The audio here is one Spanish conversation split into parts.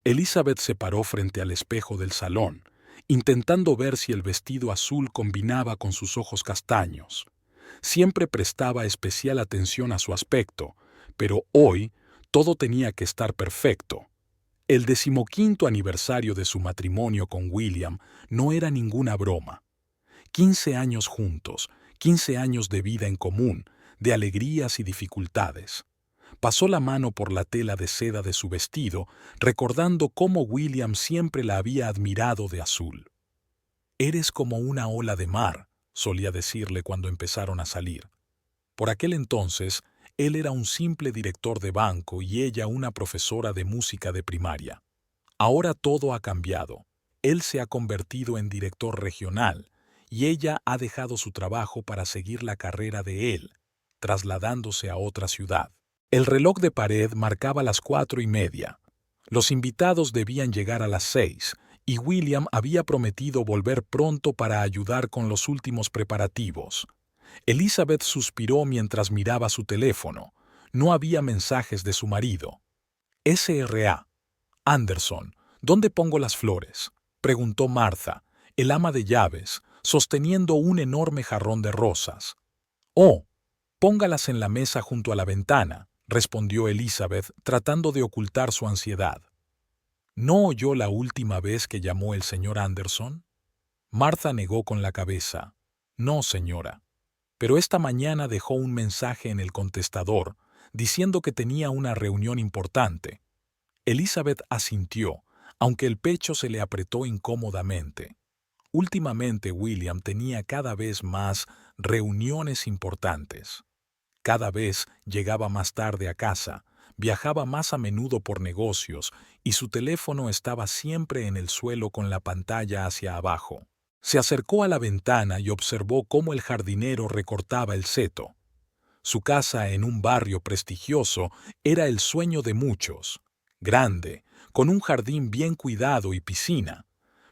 Elizabeth se paró frente al espejo del salón, intentando ver si el vestido azul combinaba con sus ojos castaños. Siempre prestaba especial atención a su aspecto, pero hoy todo tenía que estar perfecto. El 15º aniversario de su matrimonio con William no era ninguna broma. 15 años juntos, 15 años de vida en común, de alegrías y dificultades. Pasó la mano por la tela de seda de su vestido, recordando cómo William siempre la había admirado de azul. «Eres como una ola de mar», solía decirle cuando empezaron a salir. Por aquel entonces, él era un simple director de banco y ella una profesora de música de primaria. Ahora todo ha cambiado. Él se ha convertido en director regional y ella ha dejado su trabajo para seguir la carrera de él, trasladándose a otra ciudad. El reloj de pared marcaba las 4:30. Los invitados debían llegar a las 6 y William había prometido volver pronto para ayudar con los últimos preparativos. Elizabeth suspiró mientras miraba su teléfono. No había mensajes de su marido. «S.R.A. Anderson, ¿dónde pongo las flores?», preguntó Martha, el ama de llaves, sosteniendo un enorme jarrón de rosas. «Oh, póngalas en la mesa junto a la ventana», respondió Elizabeth, tratando de ocultar su ansiedad. «¿No oyó la última vez que llamó el señor Anderson?». Martha negó con la cabeza. «No, señora. Pero esta mañana dejó un mensaje en el contestador, diciendo que tenía una reunión importante». Elizabeth asintió, aunque el pecho se le apretó incómodamente. Últimamente William tenía cada vez más reuniones importantes. Cada vez llegaba más tarde a casa, viajaba más a menudo por negocios y su teléfono estaba siempre en el suelo con la pantalla hacia abajo. Se acercó a la ventana y observó cómo el jardinero recortaba el seto. Su casa en un barrio prestigioso era el sueño de muchos. Grande, con un jardín bien cuidado y piscina,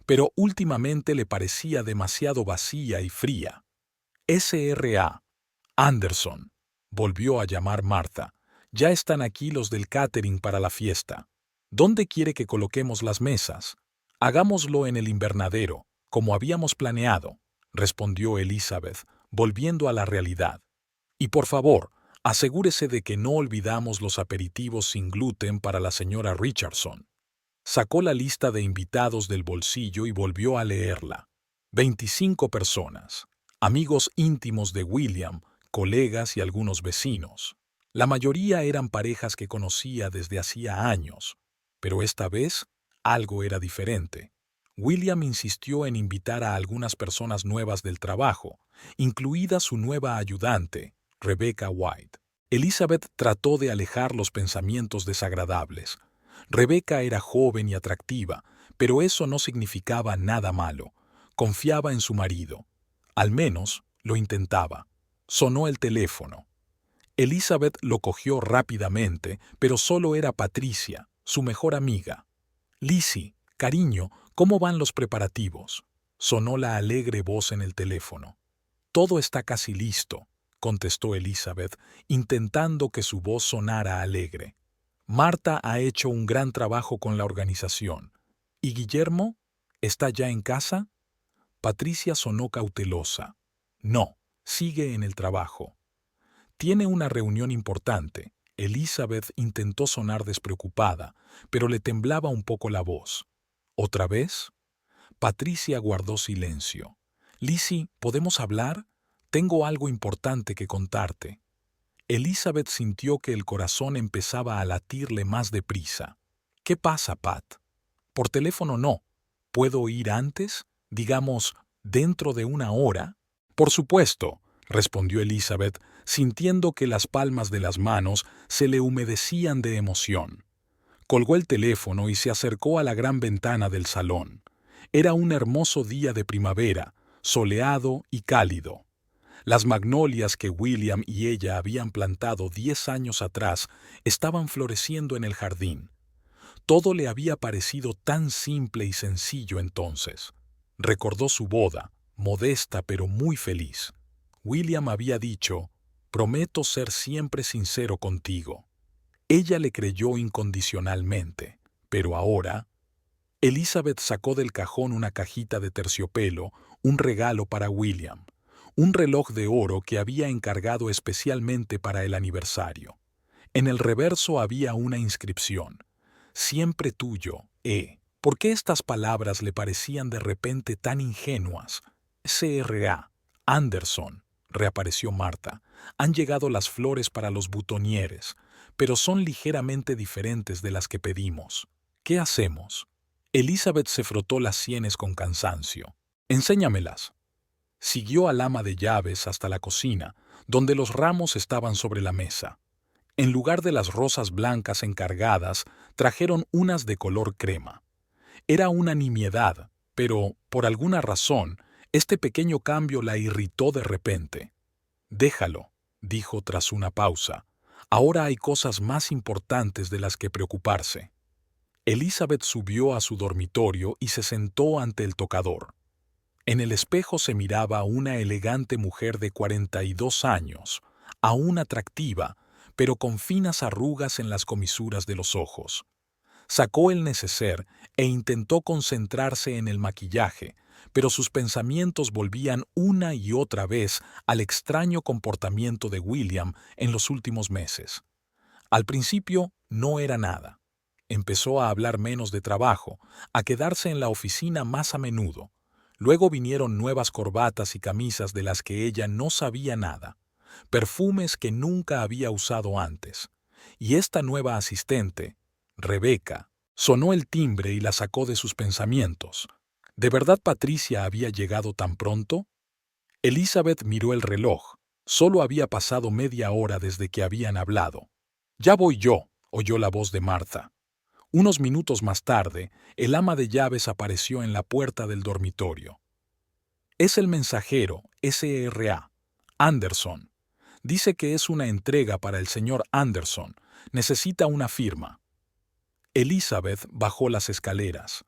pero últimamente le parecía demasiado vacía y fría. «S.R.A. Anderson», volvió a llamar Martha. «Ya están aquí los del catering para la fiesta. ¿Dónde quiere que coloquemos las mesas?». «Hagámoslo en el invernadero, como habíamos planeado», respondió Elizabeth, volviendo a la realidad. «Y por favor, asegúrese de que no olvidamos los aperitivos sin gluten para la señora Richardson». Sacó la lista de invitados del bolsillo y volvió a leerla. 25 personas, amigos íntimos de William, colegas y algunos vecinos. La mayoría eran parejas que conocía desde hacía años, pero esta vez algo era diferente. William insistió en invitar a algunas personas nuevas del trabajo, incluida su nueva ayudante, Rebecca White. Elizabeth trató de alejar los pensamientos desagradables. Rebecca era joven y atractiva, pero eso no significaba nada malo. Confiaba en su marido. Al menos lo intentaba. Sonó el teléfono. Elizabeth lo cogió rápidamente, pero solo era Patricia, su mejor amiga. «Lizzie, cariño, ¿cómo van los preparativos?», sonó la alegre voz en el teléfono. «Todo está casi listo», contestó Elizabeth, intentando que su voz sonara alegre. «Marta ha hecho un gran trabajo con la organización. ¿Y Guillermo? ¿Está ya en casa?». Patricia sonó cautelosa. «No, sigue en el trabajo». «Tiene una reunión importante». Elizabeth intentó sonar despreocupada, pero le temblaba un poco la voz. «¿Otra vez?». Patricia guardó silencio. «Lizzie, ¿podemos hablar? Tengo algo importante que contarte». Elizabeth sintió que el corazón empezaba a latirle más deprisa. «¿Qué pasa, Pat?». «Por teléfono no. ¿Puedo ir antes? Digamos, dentro de una hora». «Por supuesto», respondió Elizabeth, sintiendo que las palmas de las manos se le humedecían de emoción. Colgó el teléfono y se acercó a la gran ventana del salón. Era un hermoso día de primavera, soleado y cálido. Las magnolias que William y ella habían plantado 10 años atrás estaban floreciendo en el jardín. Todo le había parecido tan simple y sencillo entonces. Recordó su boda, modesta pero muy feliz. William había dicho: «Prometo ser siempre sincero contigo». Ella le creyó incondicionalmente. Pero ahora, Elizabeth sacó del cajón una cajita de terciopelo, un regalo para William, un reloj de oro que había encargado especialmente para el aniversario. En el reverso había una inscripción: Siempre tuyo, E. ¿Por qué estas palabras le parecían de repente tan ingenuas? S.R.A. Anderson, reapareció Marta. Han llegado las flores para los butonieres, pero son ligeramente diferentes de las que pedimos. ¿Qué hacemos? Elizabeth se frotó las sienes con cansancio. Enséñamelas. Siguió al ama de llaves hasta la cocina, donde los ramos estaban sobre la mesa. En lugar de las rosas blancas encargadas, trajeron unas de color crema. Era una nimiedad, pero, por alguna razón, este pequeño cambio la irritó de repente. «Déjalo», dijo tras una pausa. «Ahora hay cosas más importantes de las que preocuparse». Elizabeth subió a su dormitorio y se sentó ante el tocador. En el espejo se miraba a una elegante mujer de 42 años, aún atractiva, pero con finas arrugas en las comisuras de los ojos. Sacó el neceser e intentó concentrarse en el maquillaje, pero sus pensamientos volvían una y otra vez al extraño comportamiento de William en los últimos meses. Al principio no era nada. Empezó a hablar menos de trabajo, a quedarse en la oficina más a menudo. Luego vinieron nuevas corbatas y camisas de las que ella no sabía nada, perfumes que nunca había usado antes. Y esta nueva asistente, Rebecca, sonó el timbre y la sacó de sus pensamientos. ¿De verdad Patricia había llegado tan pronto? Elizabeth miró el reloj. Solo había pasado media hora desde que habían hablado. «Ya voy yo», oyó la voz de Martha. Unos minutos más tarde, el ama de llaves apareció en la puerta del dormitorio. «Es el mensajero, S.R.A. Anderson. Dice que es una entrega para el señor Anderson. Necesita una firma». Elizabeth bajó las escaleras.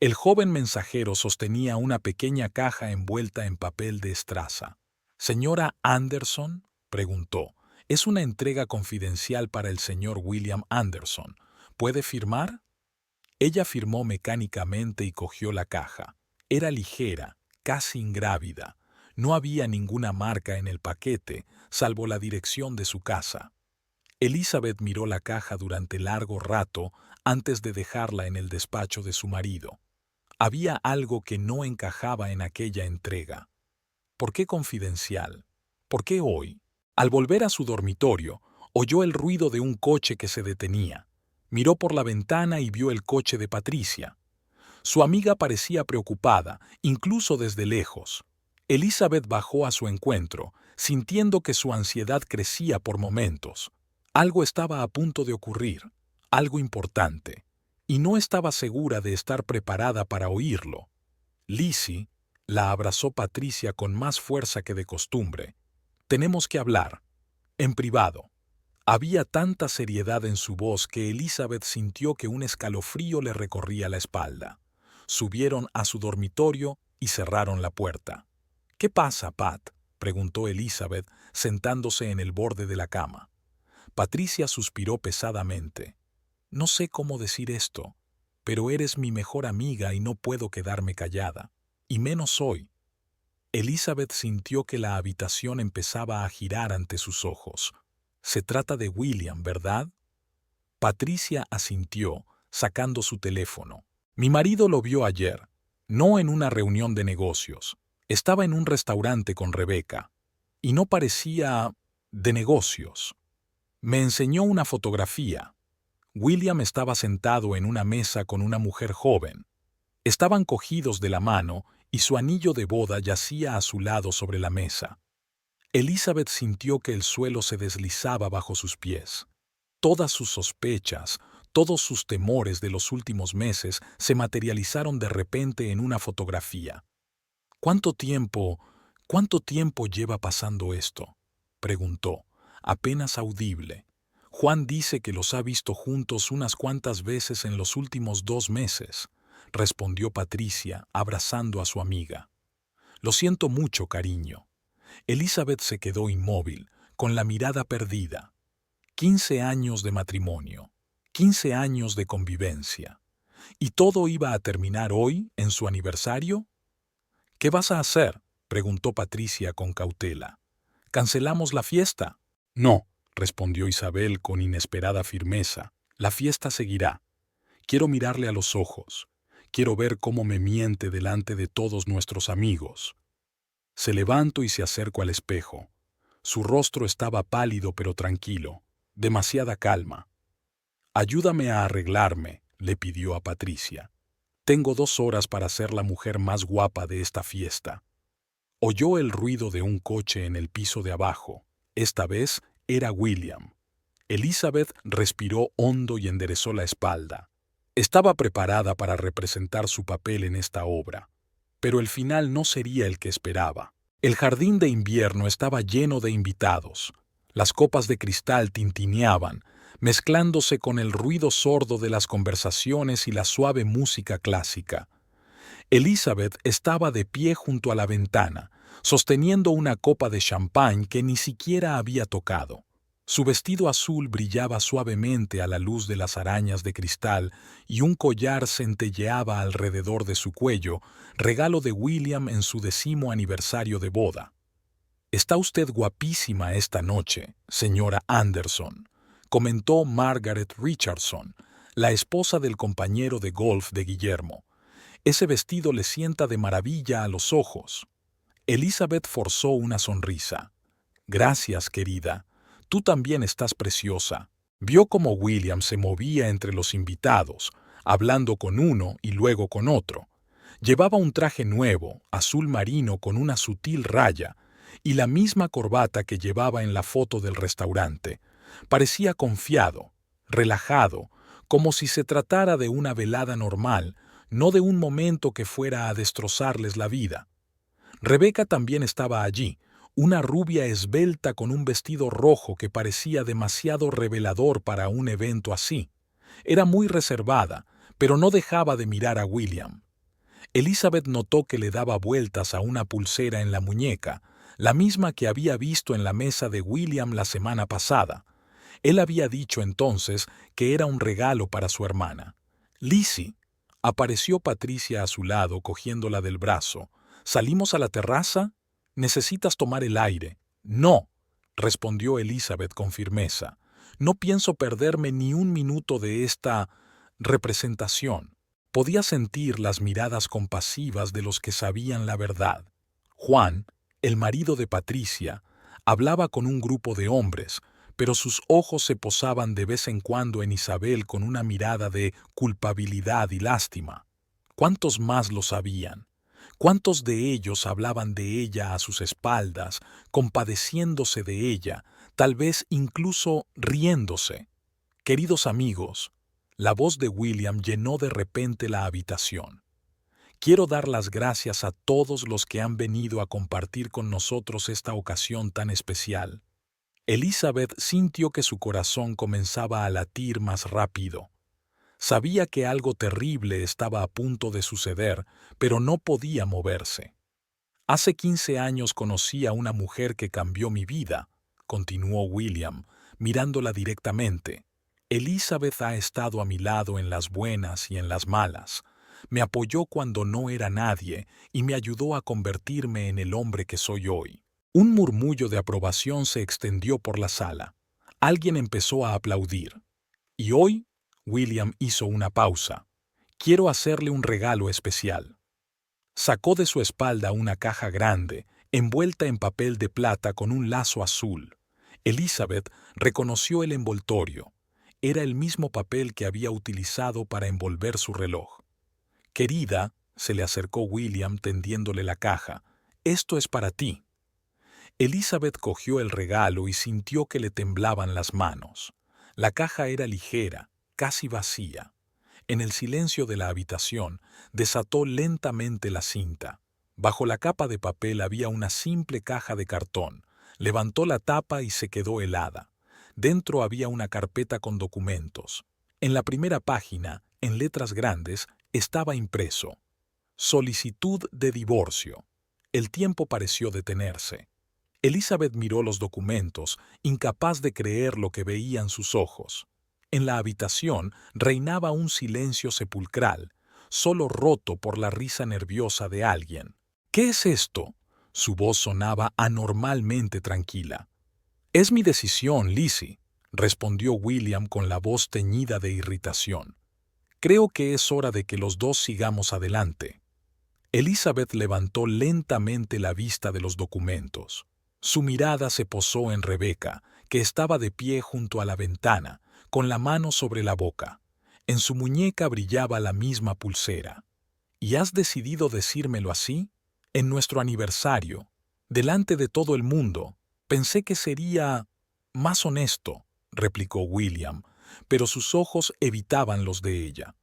El joven mensajero sostenía una pequeña caja envuelta en papel de estraza. «¿Señora Anderson?», preguntó. «Es una entrega confidencial para el señor William Anderson. ¿Puede firmar?». Ella firmó mecánicamente y cogió la caja. Era ligera, casi ingrávida. No había ninguna marca en el paquete, salvo la dirección de su casa. Elizabeth miró la caja durante largo rato antes de dejarla en el despacho de su marido. Había algo que no encajaba en aquella entrega. ¿Por qué confidencial? ¿Por qué hoy? Al volver a su dormitorio, oyó el ruido de un coche que se detenía. Miró por la ventana y vio el coche de Patricia. Su amiga parecía preocupada, incluso desde lejos. Elizabeth bajó a su encuentro, sintiendo que su ansiedad crecía por momentos. Algo estaba a punto de ocurrir, algo importante, y no estaba segura de estar preparada para oírlo. Lizzie la abrazó Patricia con más fuerza que de costumbre. «Tenemos que hablar, en privado». Había tanta seriedad en su voz que Elizabeth sintió que un escalofrío le recorría la espalda. Subieron a su dormitorio y cerraron la puerta. «¿Qué pasa, Pat?», preguntó Elizabeth, sentándose en el borde de la cama. Patricia suspiró pesadamente. «No sé cómo decir esto, pero eres mi mejor amiga y no puedo quedarme callada, y menos hoy». Elizabeth sintió que la habitación empezaba a girar ante sus ojos. «Se trata de William, ¿verdad?». Patricia asintió, sacando su teléfono. «Mi marido lo vio ayer, no en una reunión de negocios. Estaba en un restaurante con Rebecca. Y no parecía de negocios. Me enseñó una fotografía. William estaba sentado en una mesa con una mujer joven. Estaban cogidos de la mano y su anillo de boda yacía a su lado sobre la mesa». Elizabeth sintió que el suelo se deslizaba bajo sus pies. Todas sus sospechas, todos sus temores de los últimos meses se materializaron de repente en una fotografía. cuánto tiempo lleva pasando esto?», preguntó, apenas audible. «Juan dice que los ha visto juntos unas cuantas veces en los últimos 2 meses», respondió Patricia, abrazando a su amiga. «Lo siento mucho, cariño». Elizabeth se quedó inmóvil, con la mirada perdida. 15 años de matrimonio, 15 años de convivencia. ¿Y todo iba a terminar hoy, en su aniversario? ¿Qué vas a hacer?, preguntó Patricia con cautela. ¿Cancelamos la fiesta? No, respondió Isabel con inesperada firmeza. La fiesta seguirá. Quiero mirarle a los ojos. Quiero ver cómo me miente delante de todos nuestros amigos. Se levantó y se acercó al espejo. Su rostro estaba pálido pero tranquilo, demasiada calma. Ayúdame a arreglarme, le pidió a Patricia. Tengo 2 horas para ser la mujer más guapa de esta fiesta. Oyó el ruido de un coche en el piso de abajo. Esta vez era William. Elizabeth respiró hondo y enderezó la espalda. Estaba preparada para representar su papel en esta obra, pero el final no sería el que esperaba. El jardín de invierno estaba lleno de invitados. Las copas de cristal tintineaban, mezclándose con el ruido sordo de las conversaciones y la suave música clásica. Elizabeth estaba de pie junto a la ventana, sosteniendo una copa de champán que ni siquiera había tocado. Su vestido azul brillaba suavemente a la luz de las arañas de cristal y un collar centelleaba alrededor de su cuello, regalo de William en su 10º aniversario de boda. «Está usted guapísima esta noche, señora Anderson», comentó Margaret Richardson, la esposa del compañero de golf de Guillermo. «Ese vestido le sienta de maravilla a los ojos». Elizabeth forzó una sonrisa. «Gracias, querida. Tú también estás preciosa». Vio cómo William se movía entre los invitados, hablando con uno y luego con otro. Llevaba un traje nuevo, azul marino con una sutil raya, y la misma corbata que llevaba en la foto del restaurante. Parecía confiado, relajado, como si se tratara de una velada normal, no de un momento que fuera a destrozarles la vida. Rebecca también estaba allí, una rubia esbelta con un vestido rojo que parecía demasiado revelador para un evento así. Era muy reservada, pero no dejaba de mirar a William. Elizabeth notó que le daba vueltas a una pulsera en la muñeca, la misma que había visto en la mesa de William la semana pasada. Él había dicho entonces que era un regalo para su hermana. «Lizzie», apareció Patricia a su lado cogiéndola del brazo. «¿Salimos a la terraza? Necesitas tomar el aire». «No», respondió Elizabeth con firmeza. «No pienso perderme ni un minuto de esta representación». Podía sentir las miradas compasivas de los que sabían la verdad. Juan, el marido de Patricia, hablaba con un grupo de hombres, pero sus ojos se posaban de vez en cuando en Isabel con una mirada de culpabilidad y lástima. ¿Cuántos más lo sabían? ¿Cuántos de ellos hablaban de ella a sus espaldas, compadeciéndose de ella, tal vez incluso riéndose? Queridos amigos, la voz de William llenó de repente la habitación. Quiero dar las gracias a todos los que han venido a compartir con nosotros esta ocasión tan especial. Elizabeth sintió que su corazón comenzaba a latir más rápido. Sabía que algo terrible estaba a punto de suceder, pero no podía moverse. «Hace 15 años conocí a una mujer que cambió mi vida», continuó William, mirándola directamente. «Elizabeth ha estado a mi lado en las buenas y en las malas. Me apoyó cuando no era nadie y me ayudó a convertirme en el hombre que soy hoy». Un murmullo de aprobación se extendió por la sala. Alguien empezó a aplaudir. «Y hoy», William hizo una pausa, «quiero hacerle un regalo especial». Sacó de su espalda una caja grande, envuelta en papel de plata con un lazo azul. Elizabeth reconoció el envoltorio. Era el mismo papel que había utilizado para envolver su reloj. «Querida», se le acercó William tendiéndole la caja, «esto es para ti». Elizabeth cogió el regalo y sintió que le temblaban las manos. La caja era ligera, casi vacía. En el silencio de la habitación, desató lentamente la cinta. Bajo la capa de papel había una simple caja de cartón. Levantó la tapa y se quedó helada. Dentro había una carpeta con documentos. En la primera página, en letras grandes, estaba impreso: «Solicitud de divorcio». El tiempo pareció detenerse. Elizabeth miró los documentos, incapaz de creer lo que veían sus ojos. En la habitación reinaba un silencio sepulcral, solo roto por la risa nerviosa de alguien. ¿Qué es esto? Su voz sonaba anormalmente tranquila. Es mi decisión, Lizzie, respondió William con la voz teñida de irritación. Creo que es hora de que los dos sigamos adelante. Elizabeth levantó lentamente la vista de los documentos. Su mirada se posó en Rebecca, que estaba de pie junto a la ventana, con la mano sobre la boca. En su muñeca brillaba la misma pulsera. ¿Y has decidido decírmelo así? En nuestro aniversario, delante de todo el mundo. Pensé que sería más honesto, replicó William, pero sus ojos evitaban los de ella.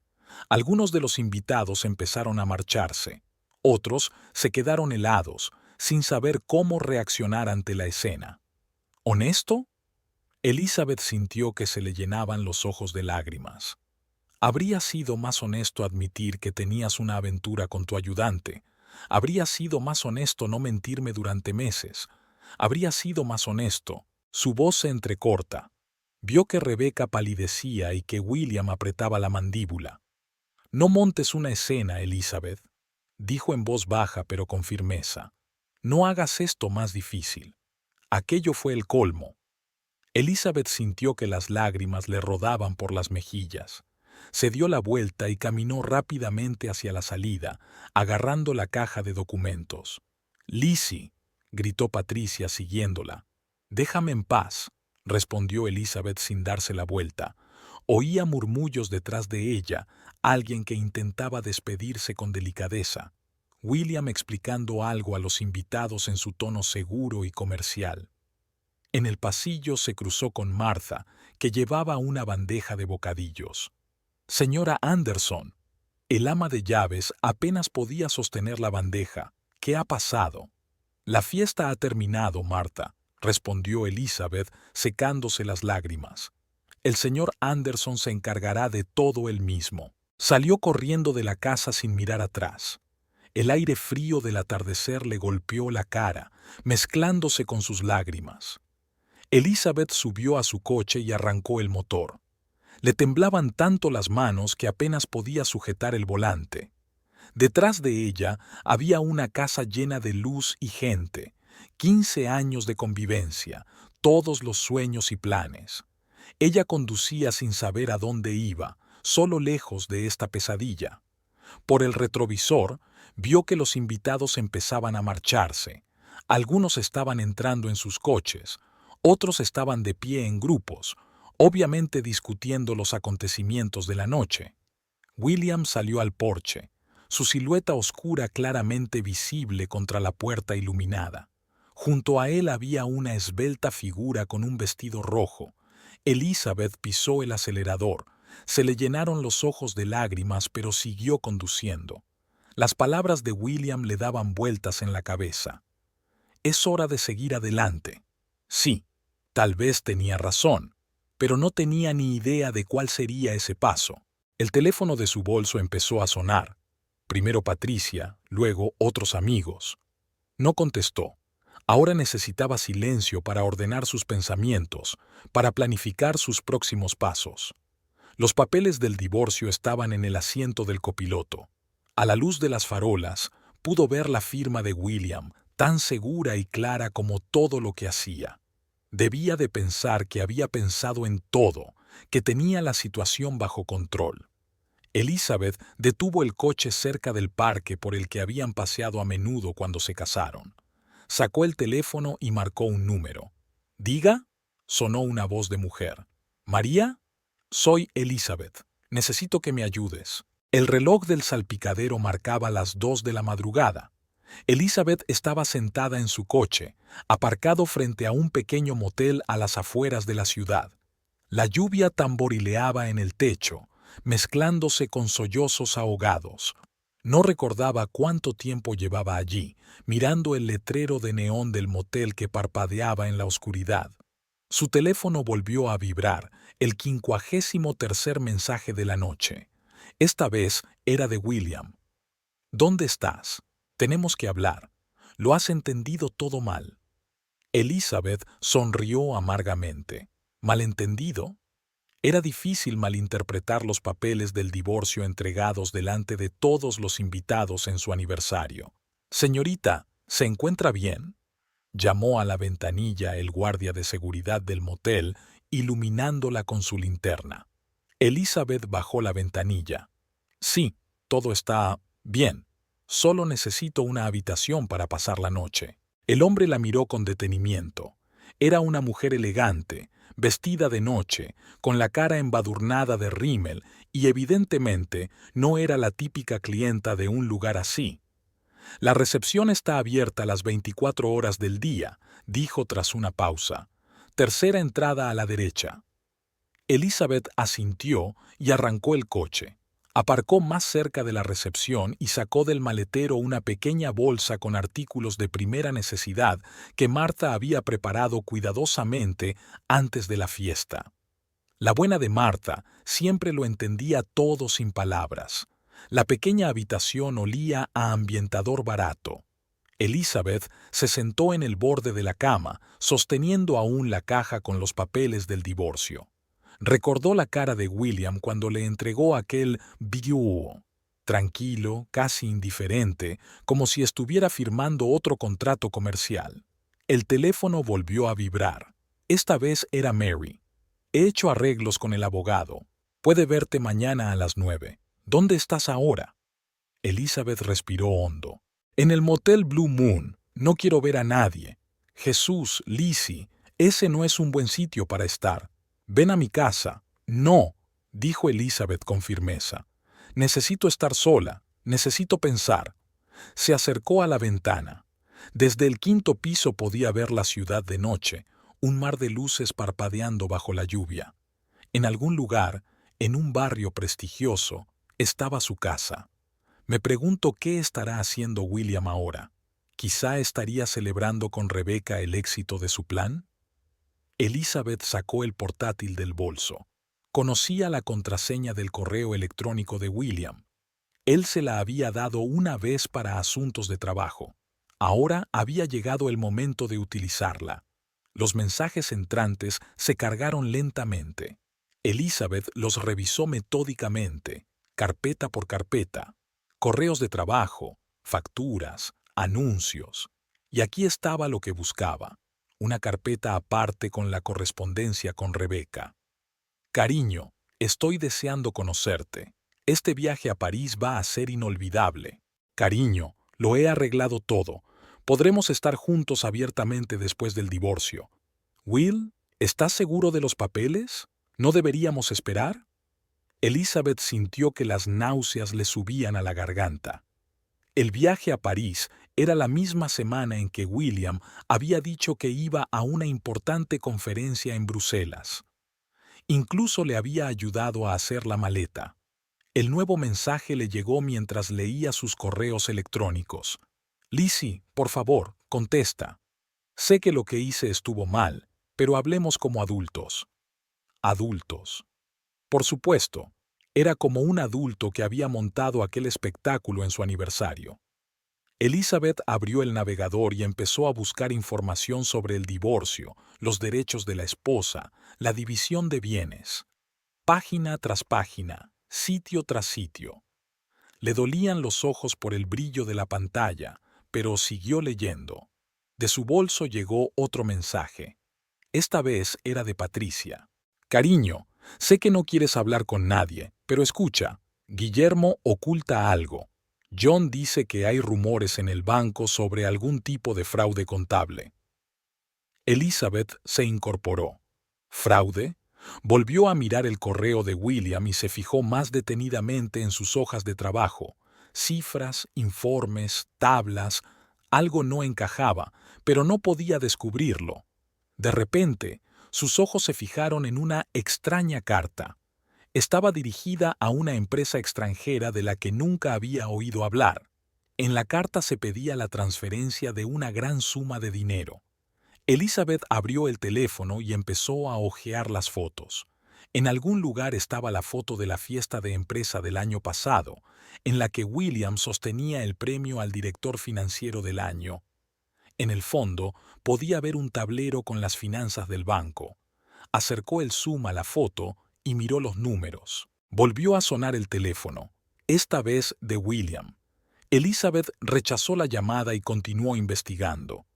Algunos de los invitados empezaron a marcharse. Otros se quedaron helados, sin saber cómo reaccionar ante la escena. ¿Honesto? Elizabeth sintió que se le llenaban los ojos de lágrimas. Habría sido más honesto admitir que tenías una aventura con tu ayudante. Habría sido más honesto no mentirme durante meses. Habría sido más honesto. Su voz se entrecorta. Vio que Rebecca palidecía y que William apretaba la mandíbula. No montes una escena, Elizabeth, dijo en voz baja pero con firmeza. No hagas esto más difícil. Aquello fue el colmo. Elizabeth sintió que las lágrimas le rodaban por las mejillas. Se dio la vuelta y caminó rápidamente hacia la salida, agarrando la caja de documentos. «Lizzie», gritó Patricia siguiéndola. «Déjame en paz», respondió Elizabeth sin darse la vuelta. Oía murmullos detrás de ella, alguien que intentaba despedirse con delicadeza. William explicando algo a los invitados en su tono seguro y comercial. En el pasillo se cruzó con Martha, que llevaba una bandeja de bocadillos. «Señora Anderson». El ama de llaves apenas podía sostener la bandeja. «¿Qué ha pasado?» «La fiesta ha terminado, Martha», respondió Elizabeth, secándose las lágrimas. «El señor Anderson se encargará de todo él mismo». Salió corriendo de la casa sin mirar atrás. El aire frío del atardecer le golpeó la cara, mezclándose con sus lágrimas. Elizabeth subió a su coche y arrancó el motor. Le temblaban tanto las manos que apenas podía sujetar el volante. Detrás de ella había una casa llena de luz y gente, 15 años de convivencia, todos los sueños y planes. Ella conducía sin saber a dónde iba, solo lejos de esta pesadilla. Por el retrovisor, vio que los invitados empezaban a marcharse. Algunos estaban entrando en sus coches, otros estaban de pie en grupos, obviamente discutiendo los acontecimientos de la noche. William salió al porche, su silueta oscura claramente visible contra la puerta iluminada. Junto a él había una esbelta figura con un vestido rojo. Elizabeth pisó el acelerador. Se le llenaron los ojos de lágrimas, pero siguió conduciendo. Las palabras de William le daban vueltas en la cabeza. Es hora de seguir adelante. Sí, tal vez tenía razón, pero no tenía ni idea de cuál sería ese paso. El teléfono de su bolso empezó a sonar. Primero Patricia, luego otros amigos. No contestó. Ahora necesitaba silencio para ordenar sus pensamientos, para planificar sus próximos pasos. Los papeles del divorcio estaban en el asiento del copiloto. A la luz de las farolas, pudo ver la firma de William, tan segura y clara como todo lo que hacía. Debía de pensar que había pensado en todo, que tenía la situación bajo control. Elizabeth detuvo el coche cerca del parque por el que habían paseado a menudo cuando se casaron. Sacó el teléfono y marcó un número. «¿Diga?» sonó una voz de mujer. «¿María?» «Soy Elizabeth. Necesito que me ayudes». El reloj del salpicadero marcaba las 2 de la madrugada. Elizabeth estaba sentada en su coche, aparcado frente a un pequeño motel a las afueras de la ciudad. La lluvia tamborileaba en el techo, mezclándose con sollozos ahogados. No recordaba cuánto tiempo llevaba allí, mirando el letrero de neón del motel que parpadeaba en la oscuridad. Su teléfono volvió a vibrar, el 53º mensaje de la noche. Esta vez era de William. «¿Dónde estás? Tenemos que hablar. Lo has entendido todo mal». Elizabeth sonrió amargamente. «¿Malentendido?» Era difícil malinterpretar los papeles del divorcio entregados delante de todos los invitados en su aniversario. «Señorita, ¿se encuentra bien?», llamó a la ventanilla el guardia de seguridad del motel, iluminándola con su linterna. Elizabeth bajó la ventanilla. «Sí, todo está bien. Solo necesito una habitación para pasar la noche». El hombre la miró con detenimiento. Era una mujer elegante, vestida de noche, con la cara embadurnada de rímel, y evidentemente no era la típica clienta de un lugar así. «La recepción está abierta las 24 horas del día», dijo tras una pausa. «Tercera entrada a la derecha». Elizabeth asintió y arrancó el coche. Aparcó más cerca de la recepción y sacó del maletero una pequeña bolsa con artículos de primera necesidad que Martha había preparado cuidadosamente antes de la fiesta. La buena de Martha siempre lo entendía todo sin palabras. La pequeña habitación olía a ambientador barato. Elizabeth se sentó en el borde de la cama, sosteniendo aún la caja con los papeles del divorcio. Recordó la cara de William cuando le entregó aquel billú, tranquilo, casi indiferente, como si estuviera firmando otro contrato comercial. El teléfono volvió a vibrar. Esta vez era Mary. «He hecho arreglos con el abogado. Puede verte mañana a las 9. ¿Dónde estás ahora?». Elizabeth respiró hondo. «En el motel Blue Moon. No quiero ver a nadie. Jesús, Lizzie, ese no es un buen sitio para estar. Ven a mi casa». «No», dijo Elizabeth con firmeza. «Necesito estar sola. Necesito pensar». Se acercó a la ventana. Desde el 5.º piso podía ver la ciudad de noche, un mar de luces parpadeando bajo la lluvia. En algún lugar, en un barrio prestigioso, estaba su casa. «Me pregunto qué estará haciendo William ahora. Quizá estaría celebrando con Rebecca el éxito de su plan». Elizabeth sacó el portátil del bolso. Conocía la contraseña del correo electrónico de William. Él se la había dado una vez para asuntos de trabajo. Ahora había llegado el momento de utilizarla. Los mensajes entrantes se cargaron lentamente. Elizabeth los revisó metódicamente, carpeta por carpeta. Correos de trabajo, facturas, anuncios. Y aquí estaba lo que buscaba. Una carpeta aparte con la correspondencia con Rebecca. «Cariño, estoy deseando conocerte. Este viaje a París va a ser inolvidable. Cariño, lo he arreglado todo. Podremos estar juntos abiertamente después del divorcio. Will, ¿estás seguro de los papeles? ¿No deberíamos esperar?» Elizabeth sintió que las náuseas le subían a la garganta. El viaje a París era la misma semana en que William había dicho que iba a una importante conferencia en Bruselas. Incluso le había ayudado a hacer la maleta. El nuevo mensaje le llegó mientras leía sus correos electrónicos. «Lizzie, por favor, contesta. Sé que lo que hice estuvo mal, pero hablemos como adultos». Adultos. Por supuesto, era como un adulto que había montado aquel espectáculo en su aniversario. Elizabeth abrió el navegador y empezó a buscar información sobre el divorcio, los derechos de la esposa, la división de bienes. Página tras página, sitio tras sitio. Le dolían los ojos por el brillo de la pantalla, pero siguió leyendo. De su bolso llegó otro mensaje. Esta vez era de Patricia. «Cariño, sé que no quieres hablar con nadie, pero escucha. Guillermo oculta algo. John dice que hay rumores en el banco sobre algún tipo de fraude contable». Elizabeth se incorporó. ¿Fraude? Volvió a mirar el correo de William y se fijó más detenidamente en sus hojas de trabajo. Cifras, informes, tablas. Algo no encajaba, pero no podía descubrirlo. De repente, sus ojos se fijaron en una extraña carta. Estaba dirigida a una empresa extranjera de la que nunca había oído hablar. En la carta se pedía la transferencia de una gran suma de dinero. Elizabeth abrió el teléfono y empezó a hojear las fotos. En algún lugar estaba la foto de la fiesta de empresa del año pasado, en la que William sostenía el premio al director financiero del año. En el fondo podía ver un tablero con las finanzas del banco. Acercó el zoom a la foto y miró los números. Volvió a sonar el teléfono, esta vez de William. Elizabeth rechazó la llamada y continuó investigando.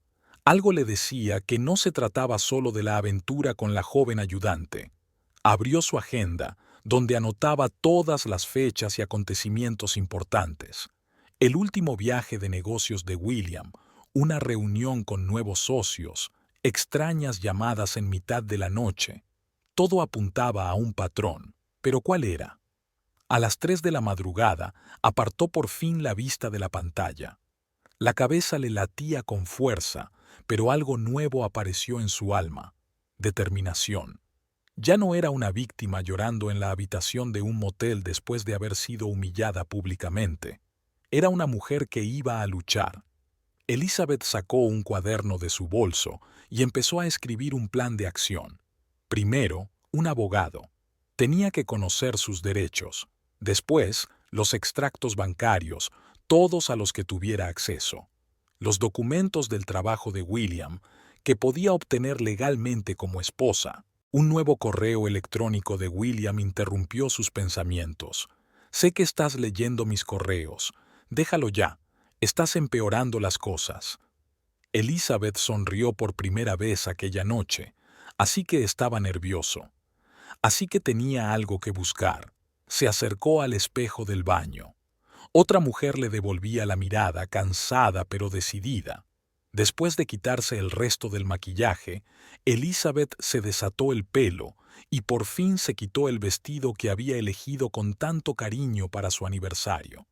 Algo le decía que no se trataba solo de la aventura con la joven ayudante. Abrió su agenda, donde anotaba todas las fechas y acontecimientos importantes. El último viaje de negocios de William, una reunión con nuevos socios, extrañas llamadas en mitad de la noche. Todo apuntaba a un patrón. ¿Pero cuál era? A las 3 de la madrugada, apartó por fin la vista de la pantalla. La cabeza le latía con fuerza, pero algo nuevo apareció en su alma: determinación. Ya no era una víctima llorando en la habitación de un motel después de haber sido humillada públicamente. Era una mujer que iba a luchar. Elizabeth sacó un cuaderno de su bolso y empezó a escribir un plan de acción. Primero, un abogado. Tenía que conocer sus derechos. Después, los extractos bancarios, todos a los que tuviera acceso. Los documentos del trabajo de William, que podía obtener legalmente como esposa. Un nuevo correo electrónico de William interrumpió sus pensamientos. Sé que estás leyendo mis correos. Déjalo ya. Estás empeorando las cosas. Elizabeth sonrió por primera vez aquella noche, así que estaba nervioso. Así que tenía algo que buscar. Se acercó al espejo del baño. Otra mujer le devolvía la mirada, cansada pero decidida. Después de quitarse el resto del maquillaje, Elizabeth se desató el pelo y por fin se quitó el vestido que había elegido con tanto cariño para su aniversario.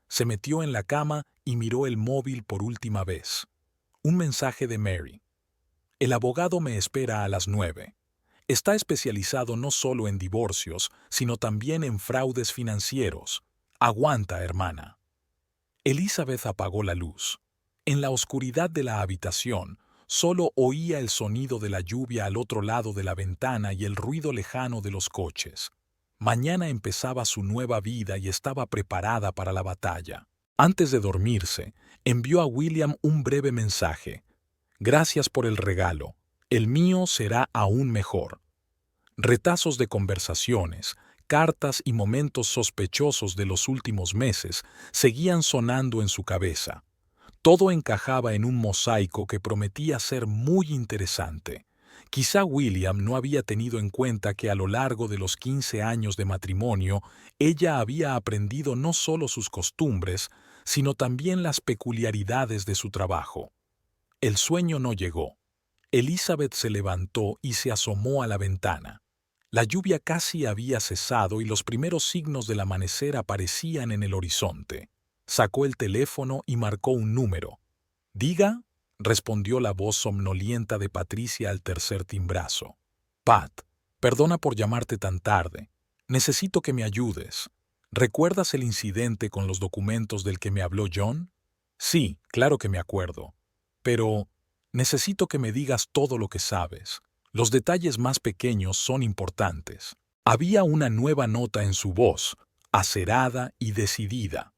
Se metió en la cama y miró el móvil por última vez. Un mensaje de Mary. El abogado me espera a las 9. Está especializado no solo en divorcios, sino también en fraudes financieros. Aguanta, hermana. Elizabeth apagó la luz. En la oscuridad de la habitación, solo oía el sonido de la lluvia al otro lado de la ventana y el ruido lejano de los coches. Mañana empezaba su nueva vida y estaba preparada para la batalla. Antes de dormirse, envió a William un breve mensaje. Gracias por el regalo. El mío será aún mejor. Retazos de conversaciones, cartas y momentos sospechosos de los últimos meses seguían sonando en su cabeza. Todo encajaba en un mosaico que prometía ser muy interesante. Quizá William no había tenido en cuenta que a lo largo de los 15 años de matrimonio, ella había aprendido no solo sus costumbres, sino también las peculiaridades de su trabajo. El sueño no llegó. Elizabeth se levantó y se asomó a la ventana. La lluvia casi había cesado y los primeros signos del amanecer aparecían en el horizonte. Sacó el teléfono y marcó un número. «Diga», respondió la voz somnolienta de Patricia al tercer timbrazo. «Pat, perdona por llamarte tan tarde. Necesito que me ayudes. ¿Recuerdas el incidente con los documentos del que me habló John?» «Sí, claro que me acuerdo. Pero necesito que me digas todo lo que sabes. Los detalles más pequeños son importantes». Había una nueva nota en su voz, acerada y decidida.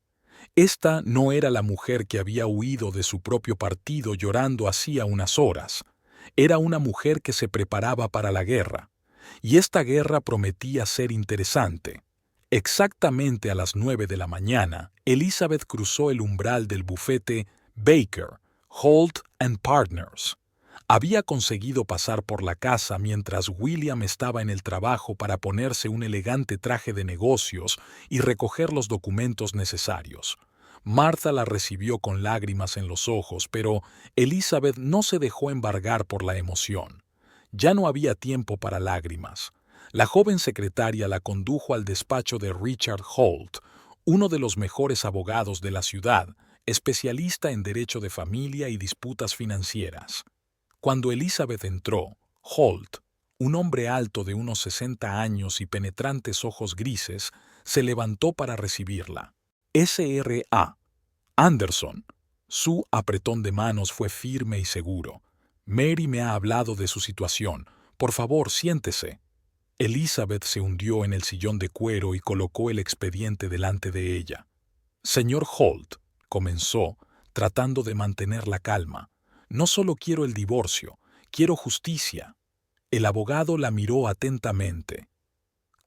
Esta no era la mujer que había huido de su propio partido llorando hacía unas horas. Era una mujer que se preparaba para la guerra. Y esta guerra prometía ser interesante. Exactamente a las 9 de la mañana, Elizabeth cruzó el umbral del bufete Baker, Holt & Partners. Había conseguido pasar por la casa mientras William estaba en el trabajo para ponerse un elegante traje de negocios y recoger los documentos necesarios. Martha la recibió con lágrimas en los ojos, pero Elizabeth no se dejó embargar por la emoción. Ya no había tiempo para lágrimas. La joven secretaria la condujo al despacho de Richard Holt, uno de los mejores abogados de la ciudad, especialista en derecho de familia y disputas financieras. Cuando Elizabeth entró, Holt, un hombre alto de unos 60 años y penetrantes ojos grises, se levantó para recibirla. «S.R.A. Anderson». Su apretón de manos fue firme y seguro. «Mary me ha hablado de su situación. Por favor, siéntese». Elizabeth se hundió en el sillón de cuero y colocó el expediente delante de ella. «Señor Holt», comenzó, tratando de mantener la calma, «no solo quiero el divorcio, quiero justicia». El abogado la miró atentamente.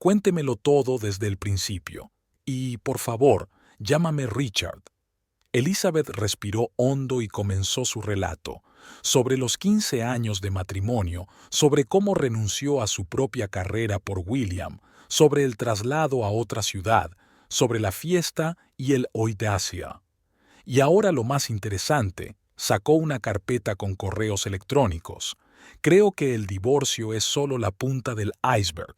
Cuéntemelo todo desde el principio. Y, por favor, llámame Richard. Elizabeth respiró hondo y comenzó su relato, sobre los 15 años de matrimonio, sobre cómo renunció a su propia carrera por William, sobre el traslado a otra ciudad, sobre la fiesta y el Audacia. Y ahora lo más interesante, sacó una carpeta con correos electrónicos. Creo que el divorcio es solo la punta del iceberg.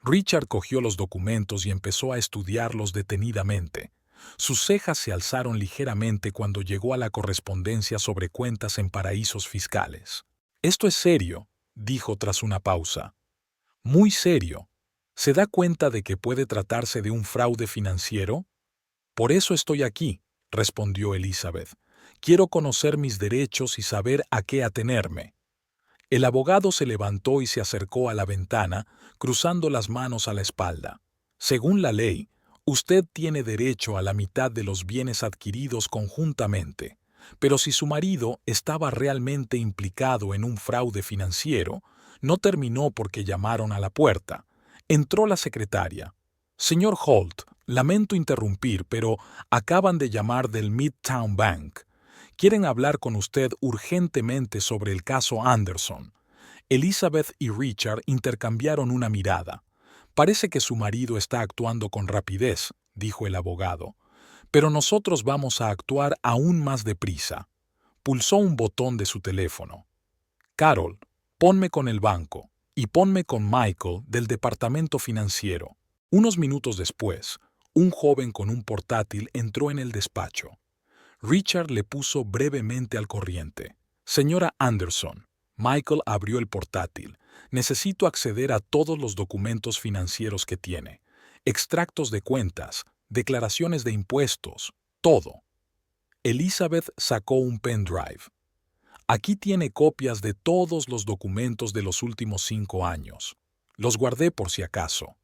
Richard cogió los documentos y empezó a estudiarlos detenidamente. Sus cejas se alzaron ligeramente cuando llegó a la correspondencia sobre cuentas en paraísos fiscales. «Esto es serio», dijo tras una pausa. «Muy serio. ¿Se da cuenta de que puede tratarse de un fraude financiero?» «Por eso estoy aquí», respondió Elizabeth. «Quiero conocer mis derechos y saber a qué atenerme». El abogado se levantó y se acercó a la ventana, cruzando las manos a la espalda. «Según la ley, usted tiene derecho a la mitad de los bienes adquiridos conjuntamente, pero si su marido estaba realmente implicado en un fraude financiero, no terminó porque llamaron a la puerta. Entró la secretaria. «Señor Holt, lamento interrumpir, pero acaban de llamar del Midtown Bank. Quieren hablar con usted urgentemente sobre el caso Anderson». Elizabeth y Richard intercambiaron una mirada. «Parece que su marido está actuando con rapidez», dijo el abogado. «Pero nosotros vamos a actuar aún más deprisa». Pulsó un botón de su teléfono. «Carol, ponme con el banco y ponme con Michael del departamento financiero». Unos minutos después, un joven con un portátil entró en el despacho. Richard le puso brevemente al corriente. «Señora Anderson». Michael abrió el portátil. «Necesito acceder a todos los documentos financieros que tiene. Extractos de cuentas, declaraciones de impuestos, todo». Elizabeth sacó un pendrive. «Aquí tiene copias de todos los documentos de los últimos 5 años. Los guardé por si acaso».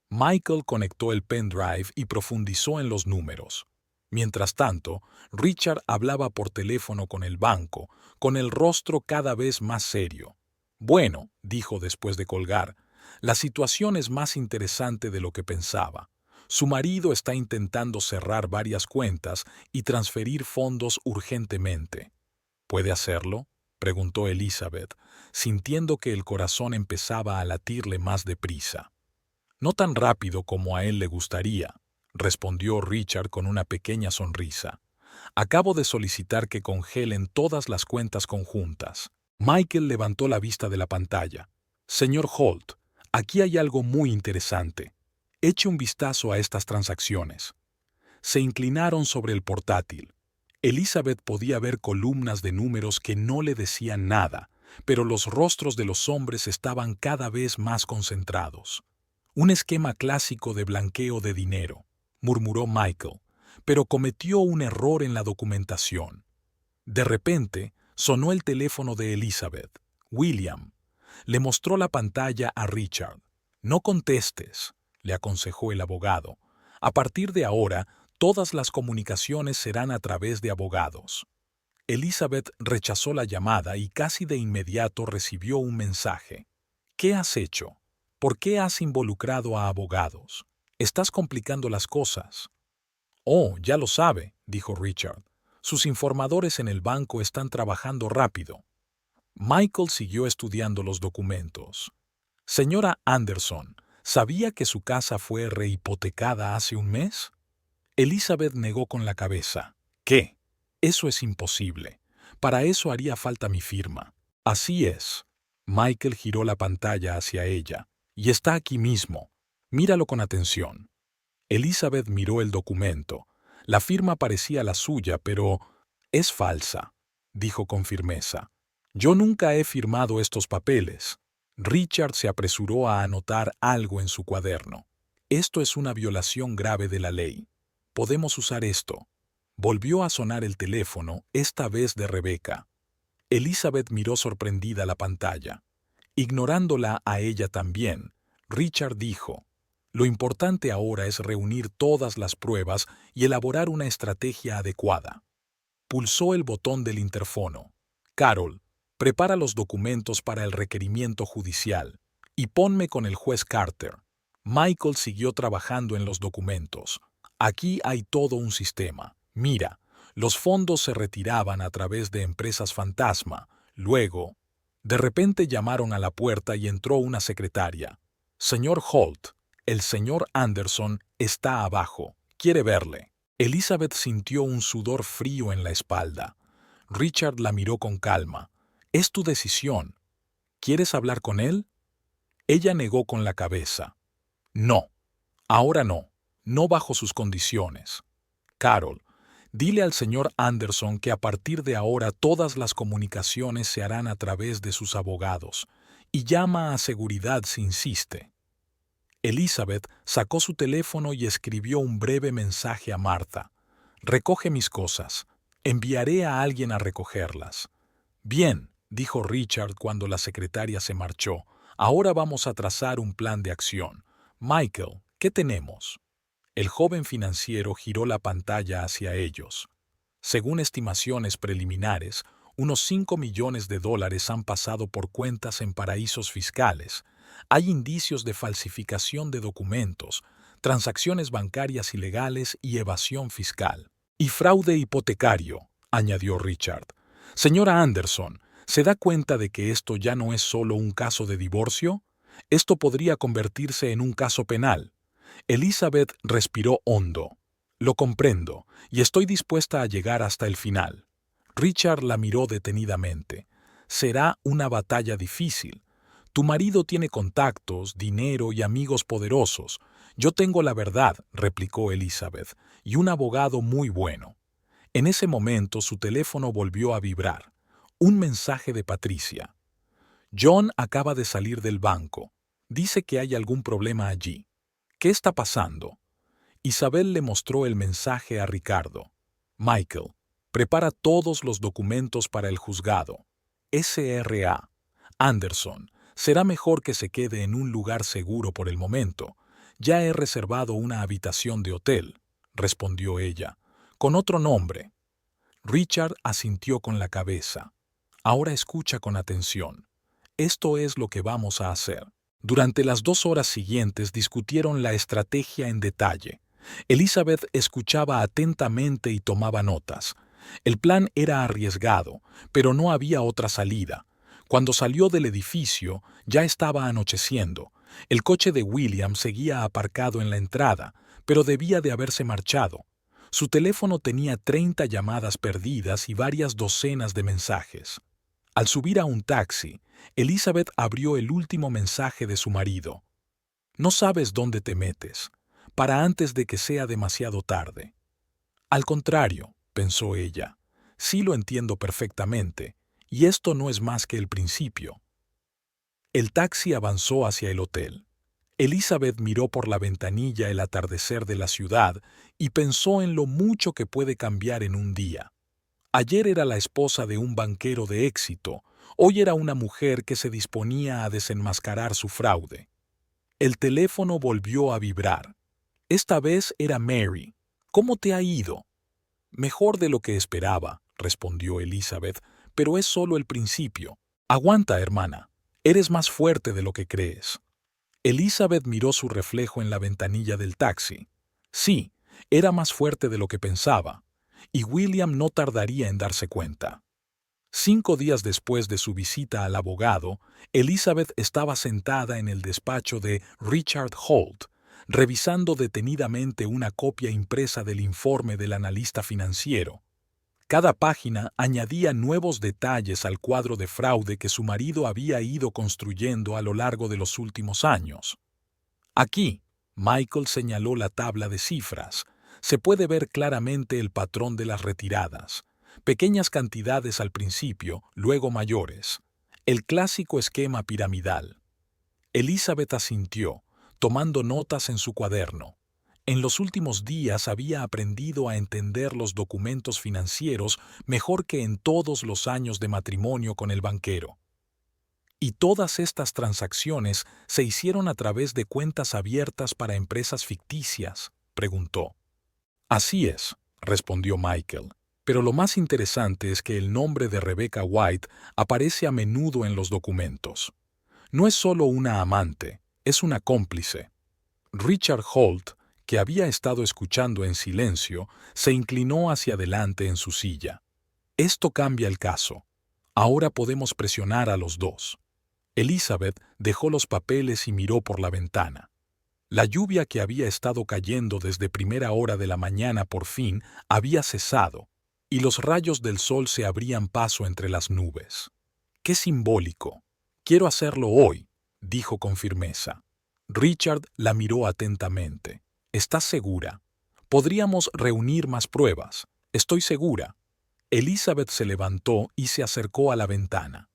Michael conectó el pendrive y profundizó en los números. Mientras tanto, Richard hablaba por teléfono con el banco, con el rostro cada vez más serio. «Bueno», dijo después de colgar, «la situación es más interesante de lo que pensaba. Su marido está intentando cerrar varias cuentas y transferir fondos urgentemente». «¿Puede hacerlo?», preguntó Elizabeth, sintiendo que el corazón empezaba a latirle más deprisa. «No tan rápido como a él le gustaría», respondió Richard con una pequeña sonrisa. «Acabo de solicitar que congelen todas las cuentas conjuntas». Michael levantó la vista de la pantalla. «Señor Holt, aquí hay algo muy interesante. Eche un vistazo a estas transacciones». Se inclinaron sobre el portátil. Elizabeth podía ver columnas de números que no le decían nada, pero los rostros de los hombres estaban cada vez más concentrados. «Un esquema clásico de blanqueo de dinero», murmuró Michael, pero cometió un error en la documentación. De repente, sonó el teléfono de Elizabeth. «William». Le mostró la pantalla a Richard. «No contestes», le aconsejó el abogado. «A partir de ahora, todas las comunicaciones serán a través de abogados». Elizabeth rechazó la llamada y casi de inmediato recibió un mensaje. «¿Qué has hecho? ¿Por qué has involucrado a abogados? Estás complicando las cosas». «Oh, ya lo sabe», dijo Richard. «Sus informadores en el banco están trabajando rápido». Michael siguió estudiando los documentos. «Señora Anderson, ¿sabía que su casa fue rehipotecada hace un mes?» Elizabeth negó con la cabeza. «¿Qué? Eso es imposible. Para eso haría falta mi firma». «Así es». Michael giró la pantalla hacia ella. «Y está aquí mismo. Míralo con atención». Elizabeth miró el documento. La firma parecía la suya, pero «es falsa», dijo con firmeza. «Yo nunca he firmado estos papeles». Richard se apresuró a anotar algo en su cuaderno. «Esto es una violación grave de la ley. Podemos usar esto». Volvió a sonar el teléfono, esta vez de Rebecca. Elizabeth miró sorprendida la pantalla. Ignorándola a ella también, Richard dijo: «Lo importante ahora es reunir todas las pruebas y elaborar una estrategia adecuada». Pulsó el botón del interfono. «Carol, prepara los documentos para el requerimiento judicial y ponme con el juez Carter». Michael siguió trabajando en los documentos. Aquí hay todo un sistema. Mira, los fondos se retiraban a través de empresas fantasma. Luego, de repente llamaron a la puerta y entró una secretaria. Señor Holt, el señor Anderson está abajo. Quiere verle. Elizabeth sintió un sudor frío en la espalda. Richard la miró con calma. Es tu decisión. ¿Quieres hablar con él? Ella negó con la cabeza. No, ahora no, no bajo sus condiciones. Carol, dile al señor Anderson que a partir de ahora todas las comunicaciones se harán a través de sus abogados, y llama a seguridad si insiste. Elizabeth sacó su teléfono y escribió un breve mensaje a Martha. Recoge mis cosas. Enviaré a alguien a recogerlas. Bien, dijo Richard cuando la secretaria se marchó. Ahora vamos a trazar un plan de acción. Michael, ¿qué tenemos? El joven financiero giró la pantalla hacia ellos. Según estimaciones preliminares, unos 5 millones de dólares han pasado por cuentas en paraísos fiscales. Hay indicios de falsificación de documentos, transacciones bancarias ilegales y evasión fiscal. Y fraude hipotecario, añadió Richard. Señora Anderson, ¿se da cuenta de que esto ya no es solo un caso de divorcio? Esto podría convertirse en un caso penal. Elizabeth respiró hondo. Lo comprendo, y estoy dispuesta a llegar hasta el final. Richard la miró detenidamente. Será una batalla difícil. Tu marido tiene contactos, dinero y amigos poderosos. Yo tengo la verdad, replicó Elizabeth, y un abogado muy bueno. En ese momento su teléfono volvió a vibrar. Un mensaje de Patricia. John acaba de salir del banco. Dice que hay algún problema allí. ¿Qué está pasando? Isabel le mostró el mensaje a Ricardo. Michael, prepara todos los documentos para el juzgado. S.R.A. Anderson, será mejor que se quede en un lugar seguro por el momento. Ya he reservado una habitación de hotel, respondió ella, con otro nombre. Richard asintió con la cabeza. Ahora escucha con atención. Esto es lo que vamos a hacer. Durante las 2 horas siguientes discutieron la estrategia en detalle. Elizabeth escuchaba atentamente y tomaba notas. El plan era arriesgado, pero no había otra salida. Cuando salió del edificio, ya estaba anocheciendo. El coche de William seguía aparcado en la entrada, pero debía de haberse marchado. Su teléfono tenía 30 llamadas perdidas y varias docenas de mensajes. Al subir a un taxi, Elizabeth abrió el último mensaje de su marido. No sabes dónde te metes, para antes de que sea demasiado tarde. Al contrario, pensó ella, sí lo entiendo perfectamente, y esto no es más que el principio. El taxi avanzó hacia el hotel. Elizabeth miró por la ventanilla el atardecer de la ciudad y pensó en lo mucho que puede cambiar en un día. Ayer era la esposa de un banquero de éxito, hoy era una mujer que se disponía a desenmascarar su fraude. El teléfono volvió a vibrar. Esta vez era Mary. ¿Cómo te ha ido? Mejor de lo que esperaba, respondió Elizabeth, pero es solo el principio. Aguanta, hermana. Eres más fuerte de lo que crees. Elizabeth miró su reflejo en la ventanilla del taxi. Sí, era más fuerte de lo que pensaba, y William no tardaría en darse cuenta. 5 días después de su visita al abogado, Elizabeth estaba sentada en el despacho de Richard Holt, revisando detenidamente una copia impresa del informe del analista financiero. Cada página añadía nuevos detalles al cuadro de fraude que su marido había ido construyendo a lo largo de los últimos años. Aquí, Michael señaló la tabla de cifras. Se puede ver claramente el patrón de las retiradas. Pequeñas cantidades al principio, luego mayores. El clásico esquema piramidal. Elizabeth asintió, tomando notas en su cuaderno. En los últimos días había aprendido a entender los documentos financieros mejor que en todos los años de matrimonio con el banquero. ¿Y todas estas transacciones se hicieron a través de cuentas abiertas para empresas ficticias?, preguntó. Así es, respondió Michael, pero lo más interesante es que el nombre de Rebecca White aparece a menudo en los documentos. No es solo una amante, es una cómplice. Richard Holt, que había estado escuchando en silencio, se inclinó hacia adelante en su silla. Esto cambia el caso. Ahora podemos presionar a los dos. Elizabeth dejó los papeles y miró por la ventana. La lluvia que había estado cayendo desde primera hora de la mañana por fin había cesado, y los rayos del sol se abrían paso entre las nubes. ¡Qué simbólico! Quiero hacerlo hoy, dijo con firmeza. Richard la miró atentamente. ¿Estás segura? Podríamos reunir más pruebas. Estoy segura. Elizabeth se levantó y se acercó a la ventana.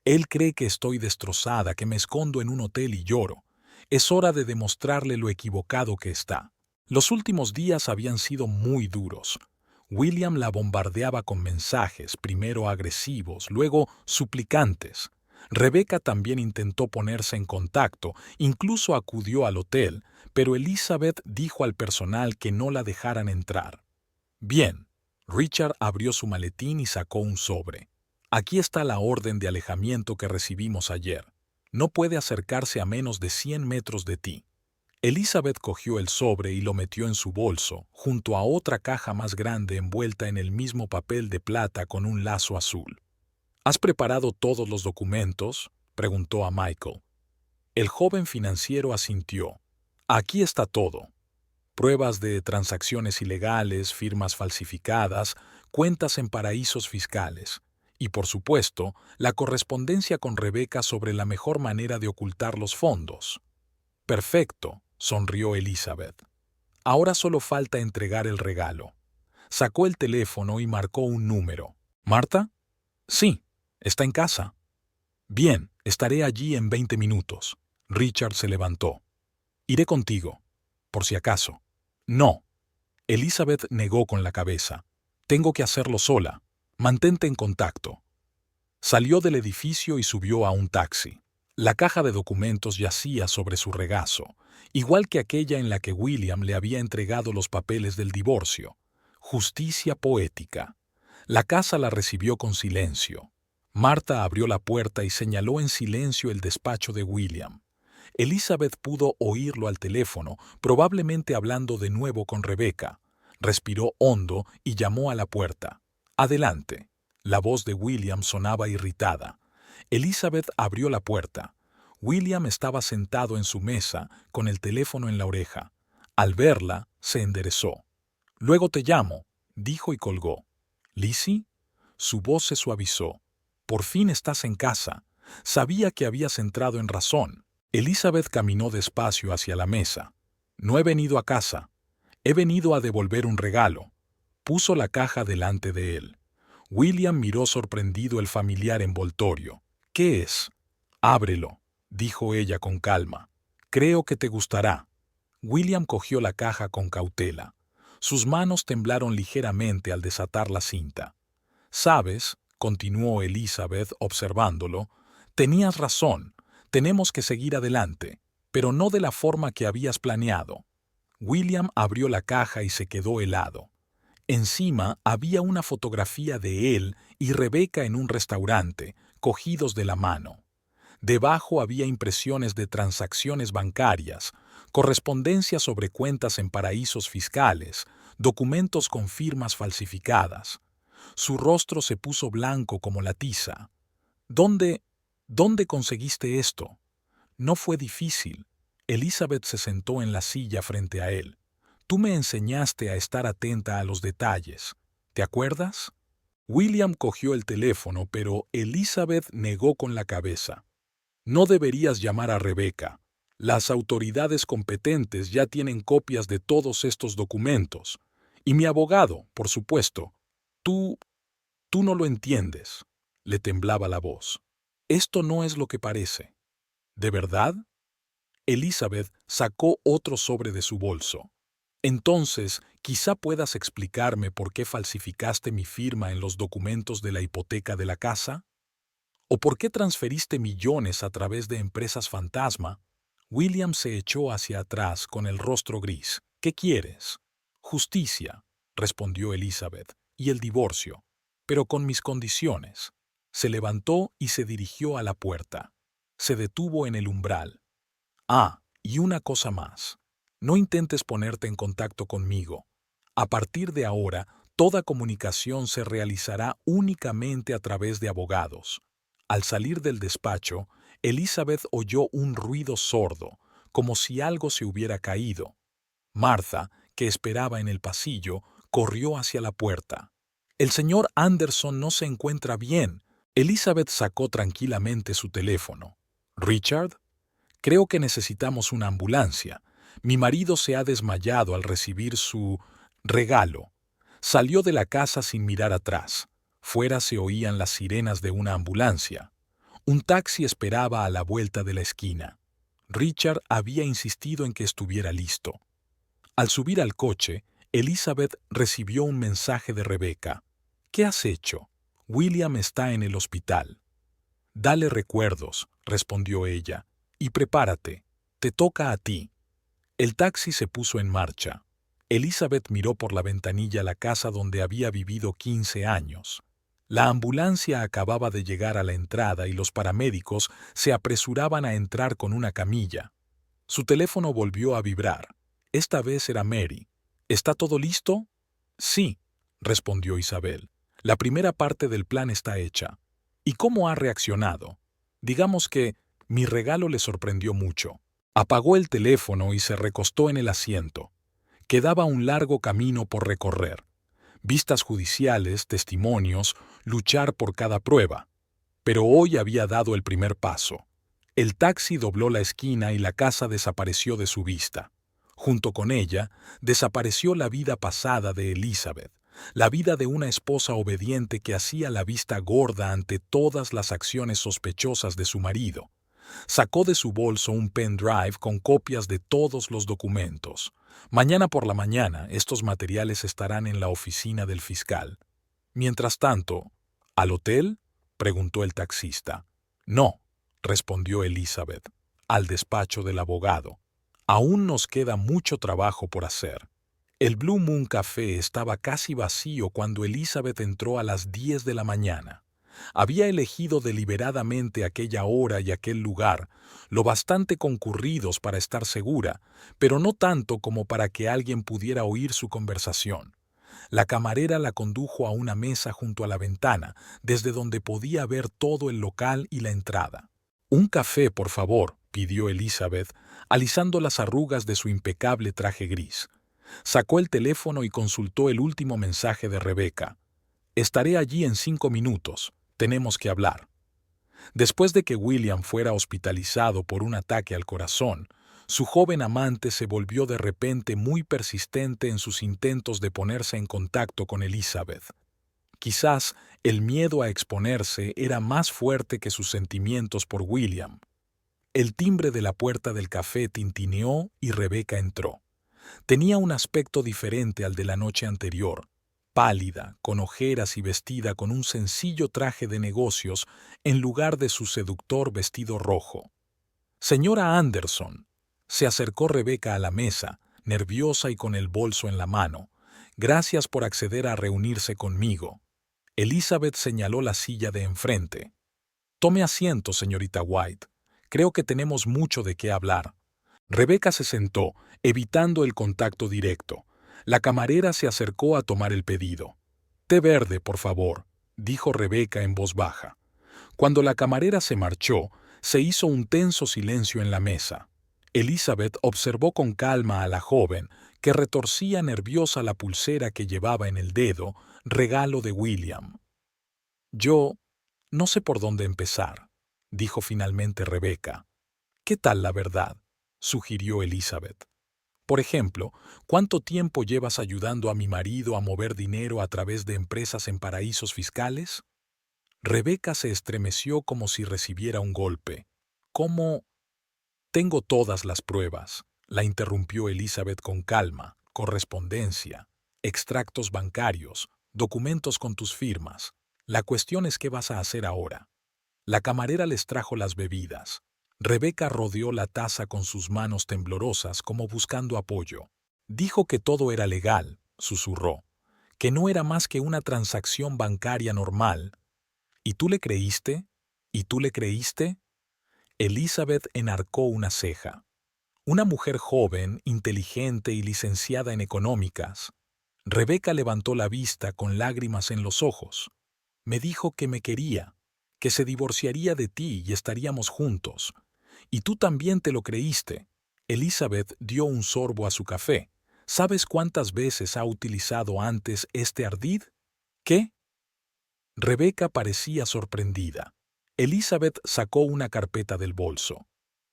Él cree que estoy destrozada, que me escondo en un hotel y lloro. Es hora de demostrarle lo equivocado que está. Los últimos días habían sido muy duros. William la bombardeaba con mensajes, primero agresivos, luego suplicantes. Rebecca también intentó ponerse en contacto, incluso acudió al hotel, pero Elizabeth dijo al personal que no la dejaran entrar. Bien, Richard abrió su maletín y sacó un sobre. Aquí está la orden de alejamiento que recibimos ayer. No puede acercarse a menos de 100 metros de ti. Elizabeth cogió el sobre y lo metió en su bolso, junto a otra caja más grande envuelta en el mismo papel de plata con un lazo azul. ¿Has preparado todos los documentos?, preguntó a Michael. El joven financiero asintió. Aquí está todo. Pruebas de transacciones ilegales, firmas falsificadas, cuentas en paraísos fiscales. Y, por supuesto, la correspondencia con Rebecca sobre la mejor manera de ocultar los fondos. Perfecto, sonrió Elizabeth. Ahora solo falta entregar el regalo. Sacó el teléfono y marcó un número. ¿Marta? Sí, está en casa. Bien, estaré allí en 20 minutos. Richard se levantó. Iré contigo, por si acaso. No. Elizabeth negó con la cabeza. Tengo que hacerlo sola. Mantente en contacto. Salió del edificio y subió a un taxi. La caja de documentos yacía sobre su regazo, igual que aquella en la que William le había entregado los papeles del divorcio. Justicia poética. La casa la recibió con silencio. Marta abrió la puerta y señaló en silencio el despacho de William. Elizabeth pudo oírlo al teléfono, probablemente hablando de nuevo con Rebecca. Respiró hondo y llamó a la puerta. «Adelante». La voz de William sonaba irritada. Elizabeth abrió la puerta. William estaba sentado en su mesa, con el teléfono en la oreja. Al verla, se enderezó. «Luego te llamo», dijo y colgó. «¿Lizzie?» Su voz se suavizó. «Por fin estás en casa. Sabía que habías entrado en razón». Elizabeth caminó despacio hacia la mesa. «No he venido a casa. He venido a devolver un regalo». Puso la caja delante de él. William miró sorprendido el familiar envoltorio. «¿Qué es?» «Ábrelo», dijo ella con calma. «Creo que te gustará». William cogió la caja con cautela. Sus manos temblaron ligeramente al desatar la cinta. «¿Sabes?», continuó Elizabeth observándolo, «tenías razón. Tenemos que seguir adelante, pero no de la forma que habías planeado». William abrió la caja y se quedó helado. Encima había una fotografía de él y Rebecca en un restaurante, cogidos de la mano. Debajo había impresiones de transacciones bancarias, correspondencia sobre cuentas en paraísos fiscales, documentos con firmas falsificadas. Su rostro se puso blanco como la tiza. ¿Dónde conseguiste esto?» No fue difícil. Elizabeth se sentó en la silla frente a él. «Tú me enseñaste a estar atenta a los detalles. ¿Te acuerdas?» William cogió el teléfono, pero Elizabeth negó con la cabeza. «No deberías llamar a Rebecca. Las autoridades competentes ya tienen copias de todos estos documentos. Y mi abogado, por supuesto. Tú no lo entiendes». Le temblaba la voz. «Esto no es lo que parece». «¿De verdad?» Elizabeth sacó otro sobre de su bolso. «Entonces, quizá puedas explicarme por qué falsificaste mi firma en los documentos de la hipoteca de la casa. ¿O por qué transferiste millones a través de empresas fantasma?» William se echó hacia atrás con el rostro gris. «¿Qué quieres?» «Justicia», respondió Elizabeth, «y el divorcio, pero con mis condiciones». Se levantó y se dirigió a la puerta. Se detuvo en el umbral. «Ah, y una cosa más. No intentes ponerte en contacto conmigo. A partir de ahora, toda comunicación se realizará únicamente a través de abogados. Al salir del despacho, Elizabeth oyó un ruido sordo, como si algo se hubiera caído. Martha, que esperaba en el pasillo, corrió hacia la puerta. El señor Anderson no se encuentra bien. Elizabeth sacó tranquilamente su teléfono. ¿Richard? Creo que necesitamos una ambulancia. Mi marido se ha desmayado al recibir su regalo. Salió de la casa sin mirar atrás. Fuera se oían las sirenas de una ambulancia. Un taxi esperaba a la vuelta de la esquina. Richard había insistido en que estuviera listo. Al subir al coche, Elizabeth recibió un mensaje de Rebecca. ¿Qué has hecho? William está en el hospital. Dale recuerdos, respondió ella, y prepárate. Te toca a ti. El taxi se puso en marcha. Elizabeth miró por la ventanilla la casa donde había vivido 15 años. La ambulancia acababa de llegar a la entrada y los paramédicos se apresuraban a entrar con una camilla. Su teléfono volvió a vibrar. Esta vez era Mary. ¿Está todo listo? Sí, respondió Isabel. La primera parte del plan está hecha. ¿Y cómo ha reaccionado? Digamos que mi regalo le sorprendió mucho. Apagó el teléfono y se recostó en el asiento. Quedaba un largo camino por recorrer. Vistas judiciales, testimonios, luchar por cada prueba. Pero hoy había dado el primer paso. El taxi dobló la esquina y la casa desapareció de su vista. Junto con ella, desapareció la vida pasada de Elizabeth, la vida de una esposa obediente que hacía la vista gorda ante todas las acciones sospechosas de su marido. Sacó de su bolso un pendrive con copias de todos los documentos. Mañana por la mañana, estos materiales estarán en la oficina del fiscal. Mientras tanto, ¿al hotel?, preguntó el taxista. No, respondió Elizabeth, al despacho del abogado. Aún nos queda mucho trabajo por hacer. El Blue Moon Café estaba casi vacío cuando Elizabeth entró a las 10 de la mañana. Había elegido deliberadamente aquella hora y aquel lugar, lo bastante concurridos para estar segura, pero no tanto como para que alguien pudiera oír su conversación. La camarera la condujo a una mesa junto a la ventana, desde donde podía ver todo el local y la entrada. «Un café, por favor», pidió Elizabeth, alisando las arrugas de su impecable traje gris. Sacó el teléfono y consultó el último mensaje de Rebecca. «Estaré allí en 5 minutos. Tenemos que hablar». Después de que William fuera hospitalizado por un ataque al corazón, su joven amante se volvió de repente muy persistente en sus intentos de ponerse en contacto con Elizabeth. Quizás el miedo a exponerse era más fuerte que sus sentimientos por William. El timbre de la puerta del café tintineó y Rebecca entró. Tenía un aspecto diferente al de la noche anterior, pálida, con ojeras y vestida con un sencillo traje de negocios en lugar de su seductor vestido rojo. «Señora Anderson», se acercó Rebecca a la mesa, nerviosa y con el bolso en la mano. «Gracias por acceder a reunirse conmigo». Elizabeth señaló la silla de enfrente. «Tome asiento, señorita White. Creo que tenemos mucho de qué hablar». Rebecca se sentó, evitando el contacto directo. La camarera se acercó a tomar el pedido. «Té verde, por favor», dijo Rebecca en voz baja. Cuando la camarera se marchó, se hizo un tenso silencio en la mesa. Elizabeth observó con calma a la joven, que retorcía nerviosa la pulsera que llevaba en el dedo, regalo de William. «Yo no sé por dónde empezar», dijo finalmente Rebecca. «¿Qué tal la verdad?», sugirió Elizabeth. «Por ejemplo, ¿cuánto tiempo llevas ayudando a mi marido a mover dinero a través de empresas en paraísos fiscales?» Rebecca se estremeció como si recibiera un golpe. «¿Cómo?» «Tengo todas las pruebas», la interrumpió Elizabeth con calma. «Correspondencia, extractos bancarios, documentos con tus firmas. La cuestión es qué vas a hacer ahora». La camarera les trajo las bebidas. Rebecca rodeó la taza con sus manos temblorosas como buscando apoyo. «Dijo que todo era legal», susurró, «que no era más que una transacción bancaria normal». «¿Y tú le creíste? ¿Y tú le creíste?» Elizabeth enarcó una ceja. Una mujer joven, inteligente y licenciada en económicas. Rebeca levantó la vista con lágrimas en los ojos. Me dijo que me quería, que se divorciaría de ti y estaríamos juntos. Y tú también te lo creíste. Elizabeth dio un sorbo a su café. ¿Sabes cuántas veces ha utilizado antes este ardid? ¿Qué? Rebeca parecía sorprendida. Elizabeth sacó una carpeta del bolso.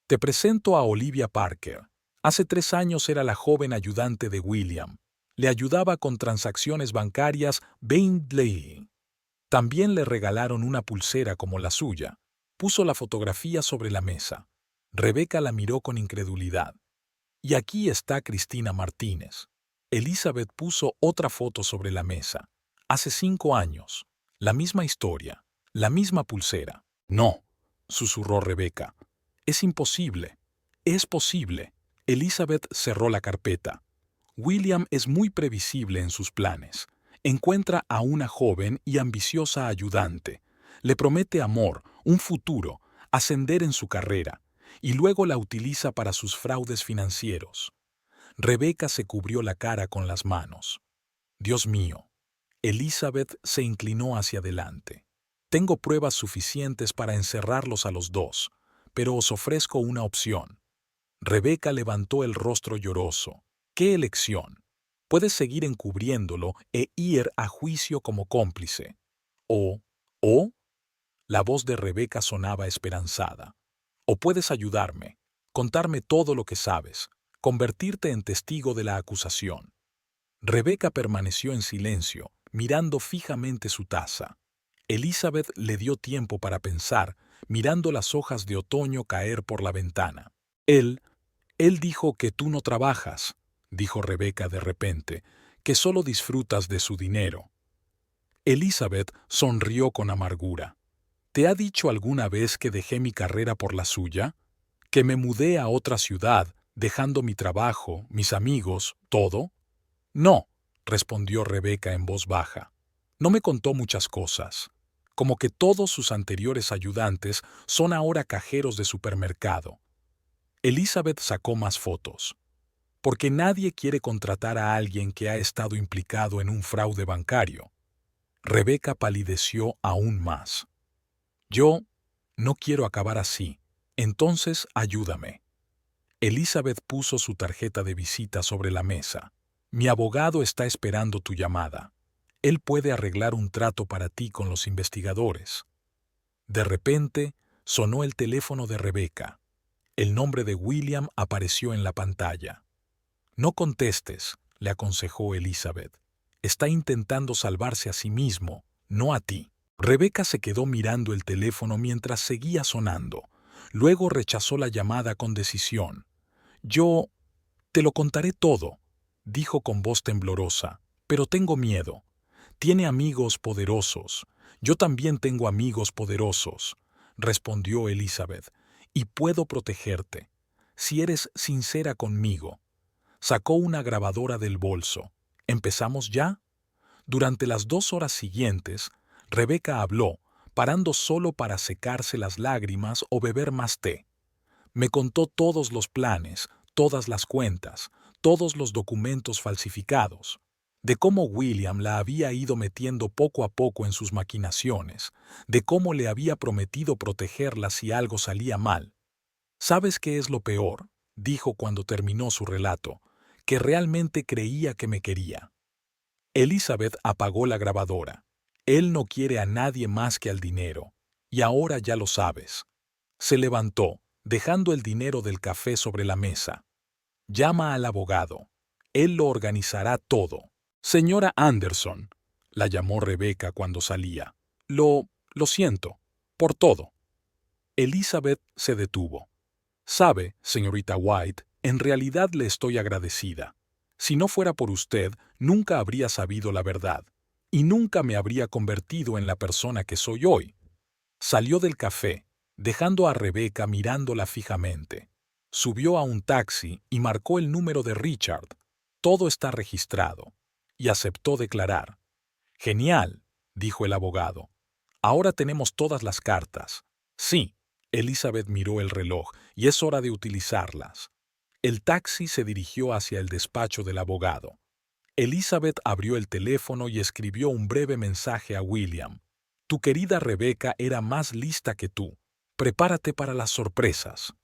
Te presento a Olivia Parker. Hace 3 años era la joven ayudante de William. Le ayudaba con transacciones bancarias Bain. También le regalaron una pulsera como la suya. Puso la fotografía sobre la mesa. Rebeca la miró con incredulidad. Y aquí está Cristina Martínez. Elizabeth puso otra foto sobre la mesa. Hace 5 años. La misma historia. La misma pulsera. No, susurró Rebeca. Es imposible. Es posible. Elizabeth cerró la carpeta. William es muy previsible en sus planes. Encuentra a una joven y ambiciosa ayudante. Le promete amor, un futuro, ascender en su carrera, y luego la utiliza para sus fraudes financieros. Rebeca se cubrió la cara con las manos. Dios mío. Elizabeth se inclinó hacia adelante. Tengo pruebas suficientes para encerrarlos a los dos, pero os ofrezco una opción. Rebeca levantó el rostro lloroso. ¿Qué elección? Puedes seguir encubriéndolo e ir a juicio como cómplice. O, la voz de Rebeca sonaba esperanzada. O puedes ayudarme, contarme todo lo que sabes, convertirte en testigo de la acusación. Rebeca permaneció en silencio, mirando fijamente su taza. Elizabeth le dio tiempo para pensar, mirando las hojas de otoño caer por la ventana. Él dijo que tú no trabajas, dijo Rebeca de repente, que solo disfrutas de su dinero. Elizabeth sonrió con amargura. ¿Te ha dicho alguna vez que dejé mi carrera por la suya? ¿Que me mudé a otra ciudad, dejando mi trabajo, mis amigos, todo? No, respondió Rebeca en voz baja. No me contó muchas cosas, como que todos sus anteriores ayudantes son ahora cajeros de supermercado. Elizabeth sacó más fotos. Porque nadie quiere contratar a alguien que ha estado implicado en un fraude bancario. Rebeca palideció aún más. Yo no quiero acabar así, entonces ayúdame. Elizabeth puso su tarjeta de visita sobre la mesa. Mi abogado está esperando tu llamada. Él puede arreglar un trato para ti con los investigadores. De repente, sonó el teléfono de Rebeca. El nombre de William apareció en la pantalla. No contestes, le aconsejó Elizabeth. Está intentando salvarse a sí mismo, no a ti. Rebeca se quedó mirando el teléfono mientras seguía sonando. Luego rechazó la llamada con decisión. Yo te lo contaré todo, dijo con voz temblorosa, pero tengo miedo. Tiene amigos poderosos. Yo también tengo amigos poderosos, respondió Elizabeth, y puedo protegerte, si eres sincera conmigo. Sacó una grabadora del bolso. ¿Empezamos ya? Durante las 2 horas siguientes, Rebeca habló, parando solo para secarse las lágrimas o beber más té. Me contó todos los planes, todas las cuentas, todos los documentos falsificados, de cómo William la había ido metiendo poco a poco en sus maquinaciones, de cómo le había prometido protegerla si algo salía mal. ¿Sabes qué es lo peor?, dijo cuando terminó su relato, que realmente creía que me quería. Elizabeth apagó la grabadora. Él no quiere a nadie más que al dinero, y ahora ya lo sabes. Se levantó, dejando el dinero del café sobre la mesa. Llama al abogado. Él lo organizará todo. Señora Anderson, la llamó Rebeca cuando salía. Lo siento, por todo. Elizabeth se detuvo. Sabe, señorita White, en realidad le estoy agradecida. Si no fuera por usted, nunca habría sabido la verdad, y nunca me habría convertido en la persona que soy hoy. Salió del café, dejando a Rebeca mirándola fijamente. Subió a un taxi y marcó el número de Richard. Todo está registrado. Y aceptó declarar. Genial, dijo el abogado. Ahora tenemos todas las cartas. Sí, Elizabeth miró el reloj, y es hora de utilizarlas. El taxi se dirigió hacia el despacho del abogado. Elizabeth abrió el teléfono y escribió un breve mensaje a William. Tu querida Rebecca era más lista que tú. Prepárate para las sorpresas.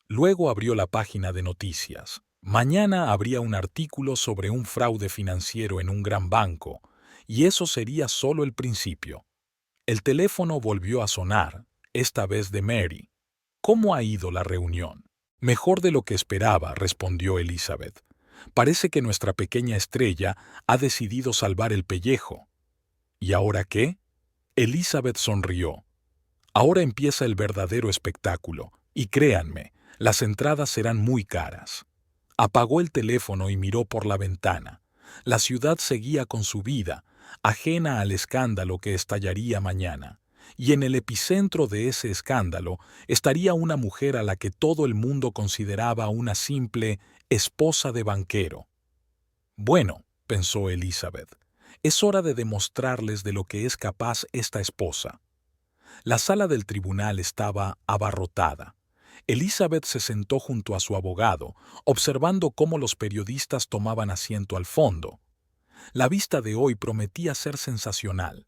Luego abrió la página de noticias. Mañana habría un artículo sobre un fraude financiero en un gran banco, y eso sería solo el principio. El teléfono volvió a sonar, esta vez de Mary. ¿Cómo ha ido la reunión? Mejor de lo que esperaba, respondió Elizabeth. Parece que nuestra pequeña estrella ha decidido salvar el pellejo. ¿Y ahora qué? Elizabeth sonrió. Ahora empieza el verdadero espectáculo, y créanme, las entradas serán muy caras. Apagó el teléfono y miró por la ventana. La ciudad seguía con su vida, ajena al escándalo que estallaría mañana. Y en el epicentro de ese escándalo estaría una mujer a la que todo el mundo consideraba una simple esposa de banquero. Bueno, pensó Elizabeth, es hora de demostrarles de lo que es capaz esta esposa. La sala del tribunal estaba abarrotada. Elizabeth se sentó junto a su abogado, observando cómo los periodistas tomaban asiento al fondo. La vista de hoy prometía ser sensacional.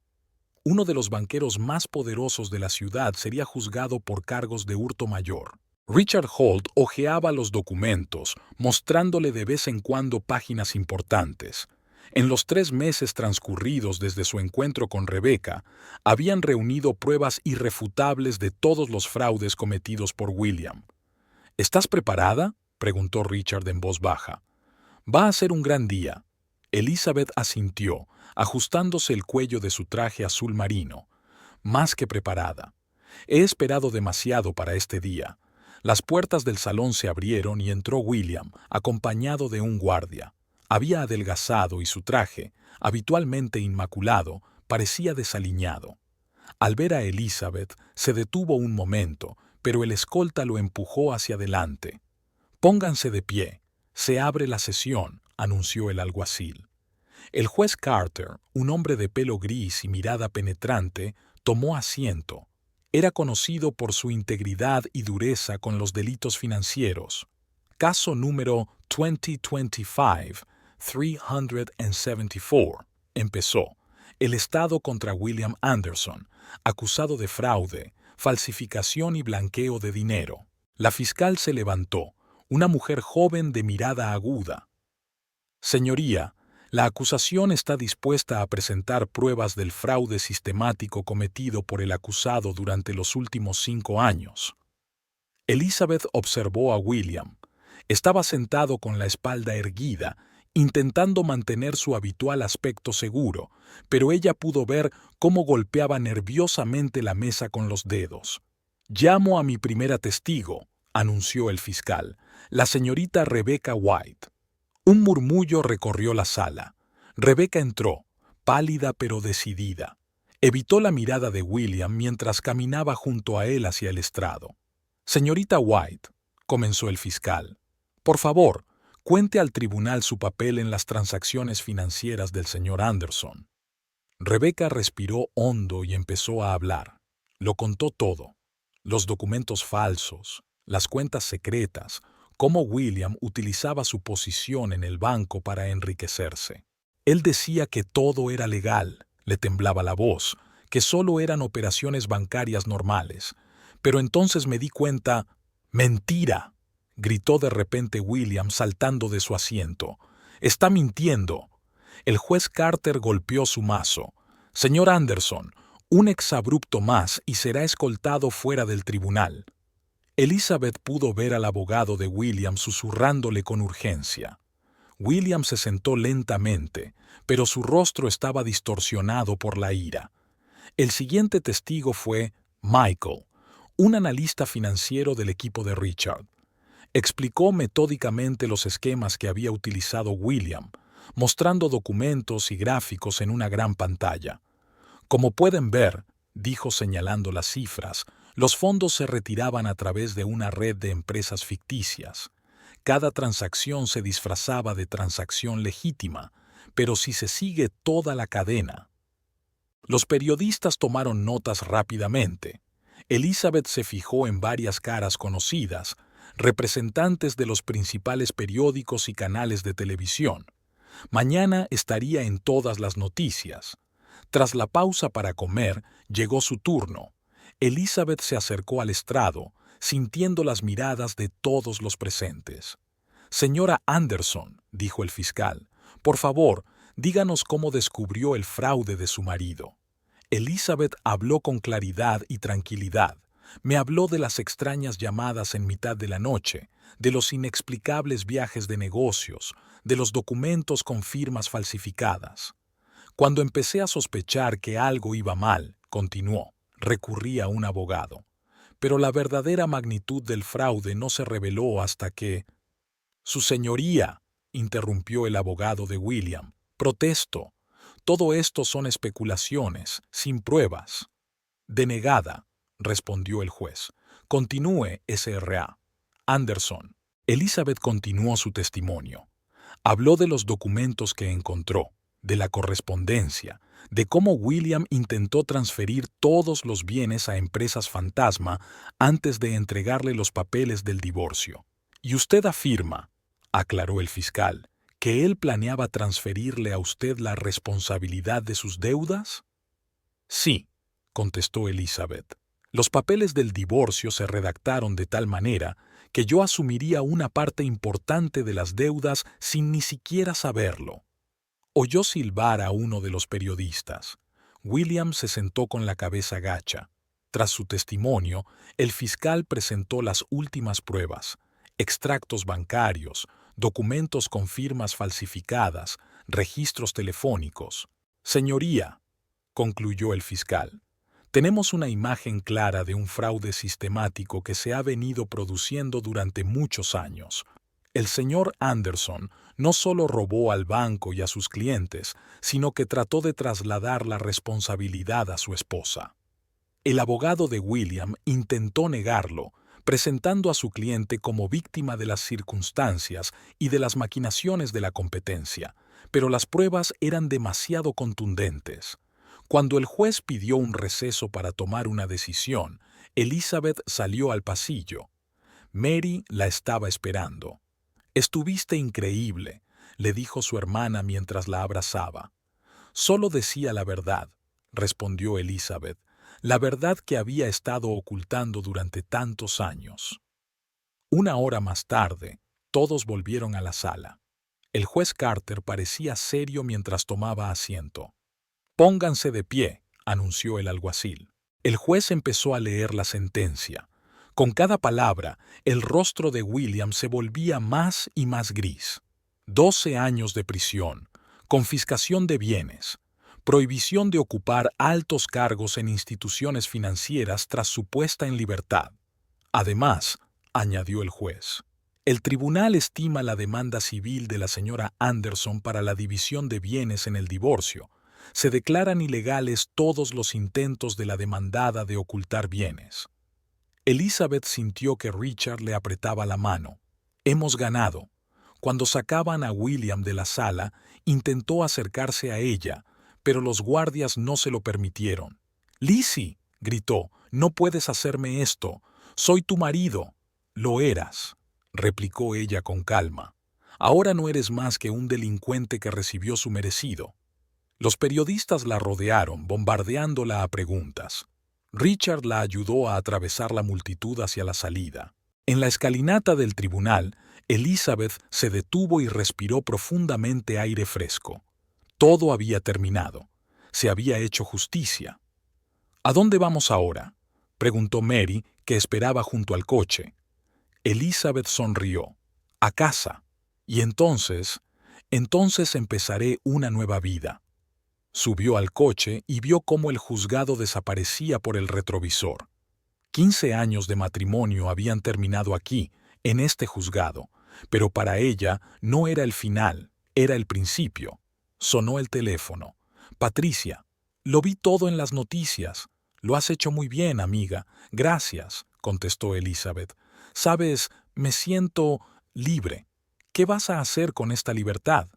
Uno de los banqueros más poderosos de la ciudad sería juzgado por cargos de hurto mayor. Richard Holt hojeaba los documentos, mostrándole de vez en cuando páginas importantes. En los 3 meses transcurridos desde su encuentro con Rebecca, habían reunido pruebas irrefutables de todos los fraudes cometidos por William. ¿Estás preparada?, preguntó Richard en voz baja. Va a ser un gran día. Elizabeth asintió, ajustándose el cuello de su traje azul marino. Más que preparada. He esperado demasiado para este día. Las puertas del salón se abrieron y entró William, acompañado de un guardia. Había adelgazado y su traje, habitualmente inmaculado, parecía desaliñado. Al ver a Elizabeth, se detuvo un momento, pero el escolta lo empujó hacia adelante. «Pónganse de pie. Se abre la sesión», anunció el alguacil. El juez Carter, un hombre de pelo gris y mirada penetrante, tomó asiento. Era conocido por su integridad y dureza con los delitos financieros. Caso número 2025-374. Empezó. El Estado contra William Anderson, acusado de fraude, falsificación y blanqueo de dinero. La fiscal se levantó, una mujer joven de mirada aguda. Señoría, la acusación está dispuesta a presentar pruebas del fraude sistemático cometido por el acusado durante los últimos 5 años. Elizabeth observó a William. Estaba sentado con la espalda erguida, intentando mantener su habitual aspecto seguro, pero ella pudo ver cómo golpeaba nerviosamente la mesa con los dedos. «Llamo a mi primera testigo», anunció el fiscal, la señorita Rebecca White. Un murmullo recorrió la sala. Rebecca entró, pálida pero decidida. Evitó la mirada de William mientras caminaba junto a él hacia el estrado. «Señorita White», comenzó el fiscal, «por favor, cuente al tribunal su papel en las transacciones financieras del señor Anderson». Rebecca respiró hondo y empezó a hablar. Lo contó todo. Los documentos falsos, las cuentas secretas, cómo William utilizaba su posición en el banco para enriquecerse. Él decía que todo era legal, le temblaba la voz, que solo eran operaciones bancarias normales. Pero entonces me di cuenta... «¡Mentira!», gritó de repente William saltando de su asiento. «¡Está mintiendo!». El juez Carter golpeó su mazo. «Señor Anderson, un exabrupto más y será escoltado fuera del tribunal». Elizabeth pudo ver al abogado de William susurrándole con urgencia. William se sentó lentamente, pero su rostro estaba distorsionado por la ira. El siguiente testigo fue Michael, un analista financiero del equipo de Richard. Explicó metódicamente los esquemas que había utilizado William, mostrando documentos y gráficos en una gran pantalla. «Como pueden ver», dijo señalando las cifras, los fondos se retiraban a través de una red de empresas ficticias. Cada transacción se disfrazaba de transacción legítima, pero si se sigue toda la cadena. Los periodistas tomaron notas rápidamente. Elizabeth se fijó en varias caras conocidas, representantes de los principales periódicos y canales de televisión. Mañana estaría en todas las noticias. Tras la pausa para comer, llegó su turno. Elizabeth se acercó al estrado, sintiendo las miradas de todos los presentes. «Señora Anderson», dijo el fiscal, «por favor, díganos cómo descubrió el fraude de su marido». Elizabeth habló con claridad y tranquilidad. Me habló de las extrañas llamadas en mitad de la noche, de los inexplicables viajes de negocios, de los documentos con firmas falsificadas. Cuando empecé a sospechar que algo iba mal, continuó, recurrí a un abogado. Pero la verdadera magnitud del fraude no se reveló hasta que... «Su señoría», interrumpió el abogado de William, «protesto. Todo esto son especulaciones, sin pruebas». «Denegada», respondió el juez. «Continúe, S.R.A. Anderson». Elizabeth continuó su testimonio. Habló de los documentos que encontró, de la correspondencia, de cómo William intentó transferir todos los bienes a empresas fantasma antes de entregarle los papeles del divorcio. «Y usted afirma», aclaró el fiscal, «que él planeaba transferirle a usted la responsabilidad de sus deudas». «Sí», contestó Elizabeth. «Los papeles del divorcio se redactaron de tal manera que yo asumiría una parte importante de las deudas sin ni siquiera saberlo». Oyó silbar a uno de los periodistas. William se sentó con la cabeza gacha. Tras su testimonio, el fiscal presentó las últimas pruebas: extractos bancarios, documentos con firmas falsificadas, registros telefónicos. «Señoría», concluyó el fiscal, «tenemos una imagen clara de un fraude sistemático que se ha venido produciendo durante muchos años. El señor Anderson no solo robó al banco y a sus clientes, sino que trató de trasladar la responsabilidad a su esposa». El abogado de William intentó negarlo, presentando a su cliente como víctima de las circunstancias y de las maquinaciones de la competencia, pero las pruebas eran demasiado contundentes. Cuando el juez pidió un receso para tomar una decisión, Elizabeth salió al pasillo. Mary la estaba esperando. «Estuviste increíble», le dijo su hermana mientras la abrazaba. «Solo decía la verdad», respondió Elizabeth, «la verdad que había estado ocultando durante tantos años». Una hora más tarde, todos volvieron a la sala. El juez Carter parecía serio mientras tomaba asiento. «Pónganse de pie», anunció el alguacil. El juez empezó a leer la sentencia. Con cada palabra, el rostro de William se volvía más y más gris. 12 años de prisión, confiscación de bienes, prohibición de ocupar altos cargos en instituciones financieras tras su puesta en libertad. Además, añadió el juez, el tribunal estima la demanda civil de la señora Anderson para la división de bienes en el divorcio. Se declaran ilegales todos los intentos de la demandada de ocultar bienes. Elizabeth sintió que Richard le apretaba la mano. «Hemos ganado». Cuando sacaban a William de la sala, intentó acercarse a ella, pero los guardias no se lo permitieron. «Lizzie», gritó, «no puedes hacerme esto. Soy tu marido». «Lo eras», replicó ella con calma. «Ahora no eres más que un delincuente que recibió su merecido». Los periodistas la rodearon, bombardeándola a preguntas. Richard la ayudó a atravesar la multitud hacia la salida. En la escalinata del tribunal, Elizabeth se detuvo y respiró profundamente aire fresco. Todo había terminado. Se había hecho justicia. «¿A dónde vamos ahora?», preguntó Mary, que esperaba junto al coche. Elizabeth sonrió. «A casa. Y entonces empezaré una nueva vida». Subió al coche y vio cómo el juzgado desaparecía por el retrovisor. 15 años de matrimonio habían terminado aquí, en este juzgado, pero para ella no era el final, era el principio. Sonó el teléfono. «Patricia, lo vi todo en las noticias». «Lo has hecho muy bien, amiga. Gracias», contestó Elizabeth. «Sabes, me siento libre. ¿Qué vas a hacer con esta libertad?»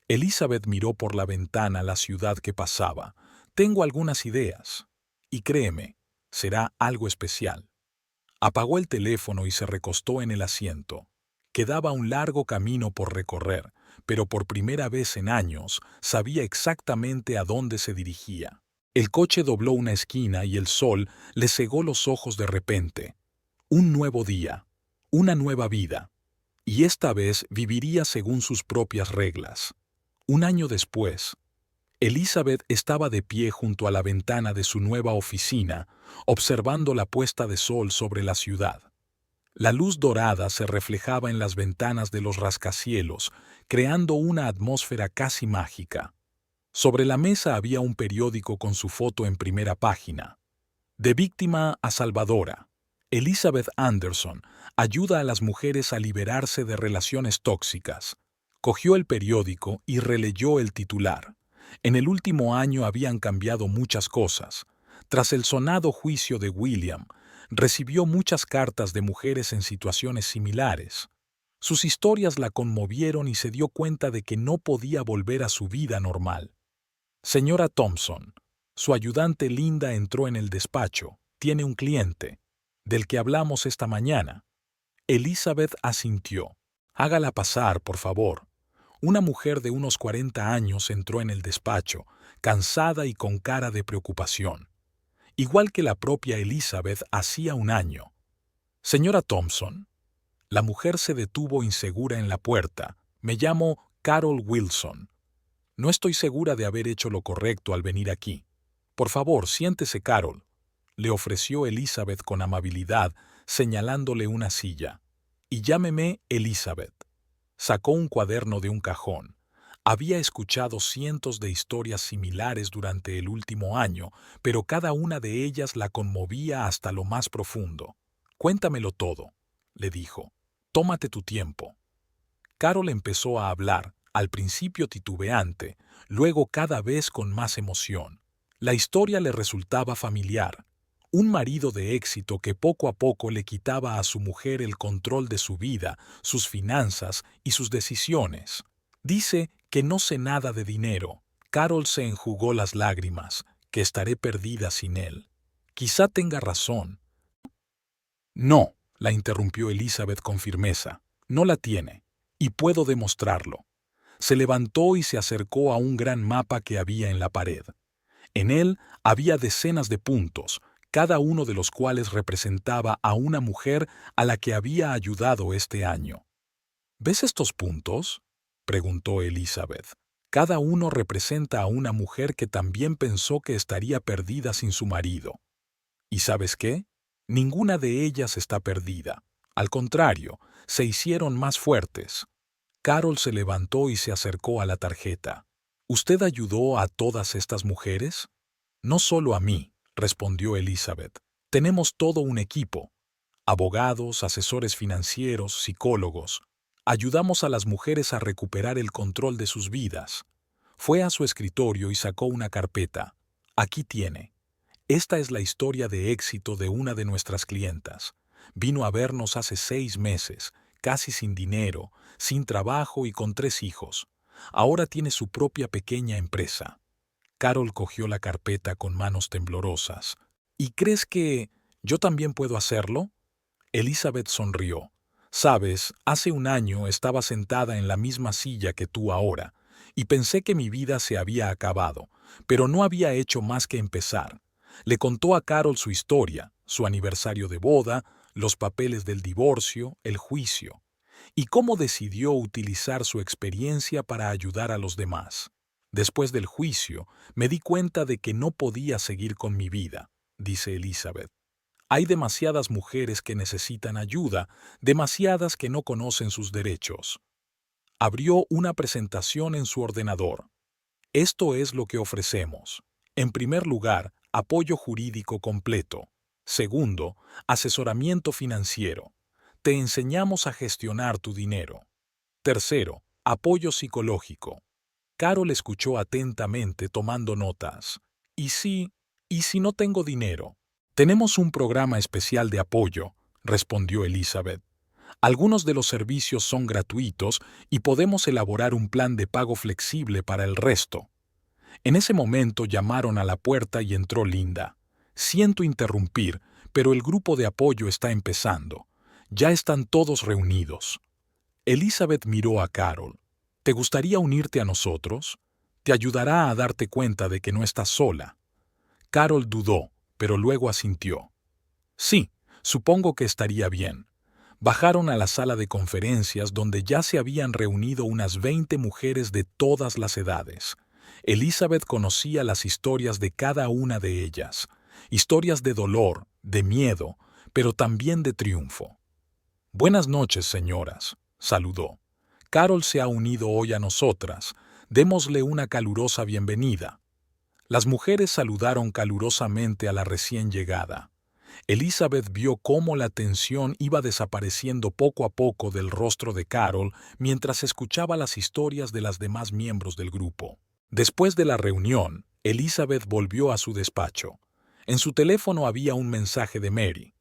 Elizabeth miró por la ventana la ciudad que pasaba. «Tengo algunas ideas. Y créeme, será algo especial». Apagó el teléfono y se recostó en el asiento. Quedaba un largo camino por recorrer, pero por primera vez en años sabía exactamente a dónde se dirigía. El coche dobló una esquina y el sol le cegó los ojos de repente. Un nuevo día, una nueva vida. Y esta vez viviría según sus propias reglas. Un año después, Elizabeth estaba de pie junto a la ventana de su nueva oficina, observando la puesta de sol sobre la ciudad. La luz dorada se reflejaba en las ventanas de los rascacielos, creando una atmósfera casi mágica. Sobre la mesa había un periódico con su foto en primera página. De víctima a salvadora, Elizabeth Anderson ayuda a las mujeres a liberarse de relaciones tóxicas. Cogió el periódico y releyó el titular. En el último año habían cambiado muchas cosas. Tras el sonado juicio de William, recibió muchas cartas de mujeres en situaciones similares. Sus historias la conmovieron y se dio cuenta de que no podía volver a su vida normal. Señora Thompson, su ayudante Linda entró en el despacho. Tiene un cliente, del que hablamos esta mañana. Elizabeth asintió. Hágala pasar, por favor. Una mujer de unos 40 años entró en el despacho, cansada y con cara de preocupación. Igual que la propia Elizabeth hacía un año. Señora Thompson. La mujer se detuvo insegura en la puerta. Me llamo Carol Wilson. No estoy segura de haber hecho lo correcto al venir aquí. Por favor, siéntese, Carol, le ofreció Elizabeth con amabilidad, señalándole una silla. Y llámeme Elizabeth. Sacó un cuaderno de un cajón. Había escuchado cientos de historias similares durante el último año, pero cada una de ellas la conmovía hasta lo más profundo. Cuéntamelo todo, le dijo. Tómate tu tiempo. Carol empezó a hablar, al principio titubeante, luego cada vez con más emoción. La historia le resultaba familiar. Un marido de éxito que poco a poco le quitaba a su mujer el control de su vida, sus finanzas y sus decisiones. Dice que no sé nada de dinero. Carol se enjugó las lágrimas, que estaré perdida sin él. Quizá tenga razón. No, la interrumpió Elizabeth con firmeza. No la tiene, y puedo demostrarlo. Se levantó y se acercó a un gran mapa que había en la pared. En él había decenas de puntos, cada uno de los cuales representaba a una mujer a la que había ayudado este año. ¿Ves estos puntos?, preguntó Elizabeth. Cada uno representa a una mujer que también pensó que estaría perdida sin su marido. ¿Y sabes qué? Ninguna de ellas está perdida. Al contrario, se hicieron más fuertes. Carol se levantó y se acercó a la tarjeta. ¿Usted ayudó a todas estas mujeres? No solo a mí, respondió Elizabeth. Tenemos todo un equipo. Abogados, asesores financieros, psicólogos. Ayudamos a las mujeres a recuperar el control de sus vidas. Fue a su escritorio y sacó una carpeta. Aquí tiene. Esta es la historia de éxito de una de nuestras clientas. Vino a vernos hace 6 meses, casi sin dinero, sin trabajo y con 3 hijos. Ahora tiene su propia pequeña empresa. Carol cogió la carpeta con manos temblorosas. ¿Y crees que yo también puedo hacerlo? Elizabeth sonrió. Sabes, hace un año estaba sentada en la misma silla que tú ahora, y pensé que mi vida se había acabado, pero no había hecho más que empezar. Le contó a Carol su historia, su aniversario de boda, los papeles del divorcio, el juicio, y cómo decidió utilizar su experiencia para ayudar a los demás. Después del juicio, me di cuenta de que no podía seguir con mi vida, dice Elizabeth. Hay demasiadas mujeres que necesitan ayuda, demasiadas que no conocen sus derechos. Abrió una presentación en su ordenador. Esto es lo que ofrecemos. En primer lugar, apoyo jurídico completo. Segundo, asesoramiento financiero. Te enseñamos a gestionar tu dinero. Tercero, apoyo psicológico. Carol escuchó atentamente tomando notas. ¿Y si no tengo dinero? Tenemos un programa especial de apoyo, respondió Elizabeth. Algunos de los servicios son gratuitos y podemos elaborar un plan de pago flexible para el resto. En ese momento llamaron a la puerta y entró Linda. Siento interrumpir, pero el grupo de apoyo está empezando. Ya están todos reunidos. Elizabeth miró a Carol. ¿Te gustaría unirte a nosotros? Te ayudará a darte cuenta de que no estás sola. Carol dudó, pero luego asintió. Sí, supongo que estaría bien. Bajaron a la sala de conferencias donde ya se habían reunido unas 20 mujeres de todas las edades. Elizabeth conocía las historias de cada una de ellas, historias de dolor, de miedo, pero también de triunfo. Buenas noches, señoras, saludó. Carol se ha unido hoy a nosotras. Démosle una calurosa bienvenida. Las mujeres saludaron calurosamente a la recién llegada. Elizabeth vio cómo la tensión iba desapareciendo poco a poco del rostro de Carol mientras escuchaba las historias de las demás miembros del grupo. Después de la reunión, Elizabeth volvió a su despacho. En su teléfono había un mensaje de Mary.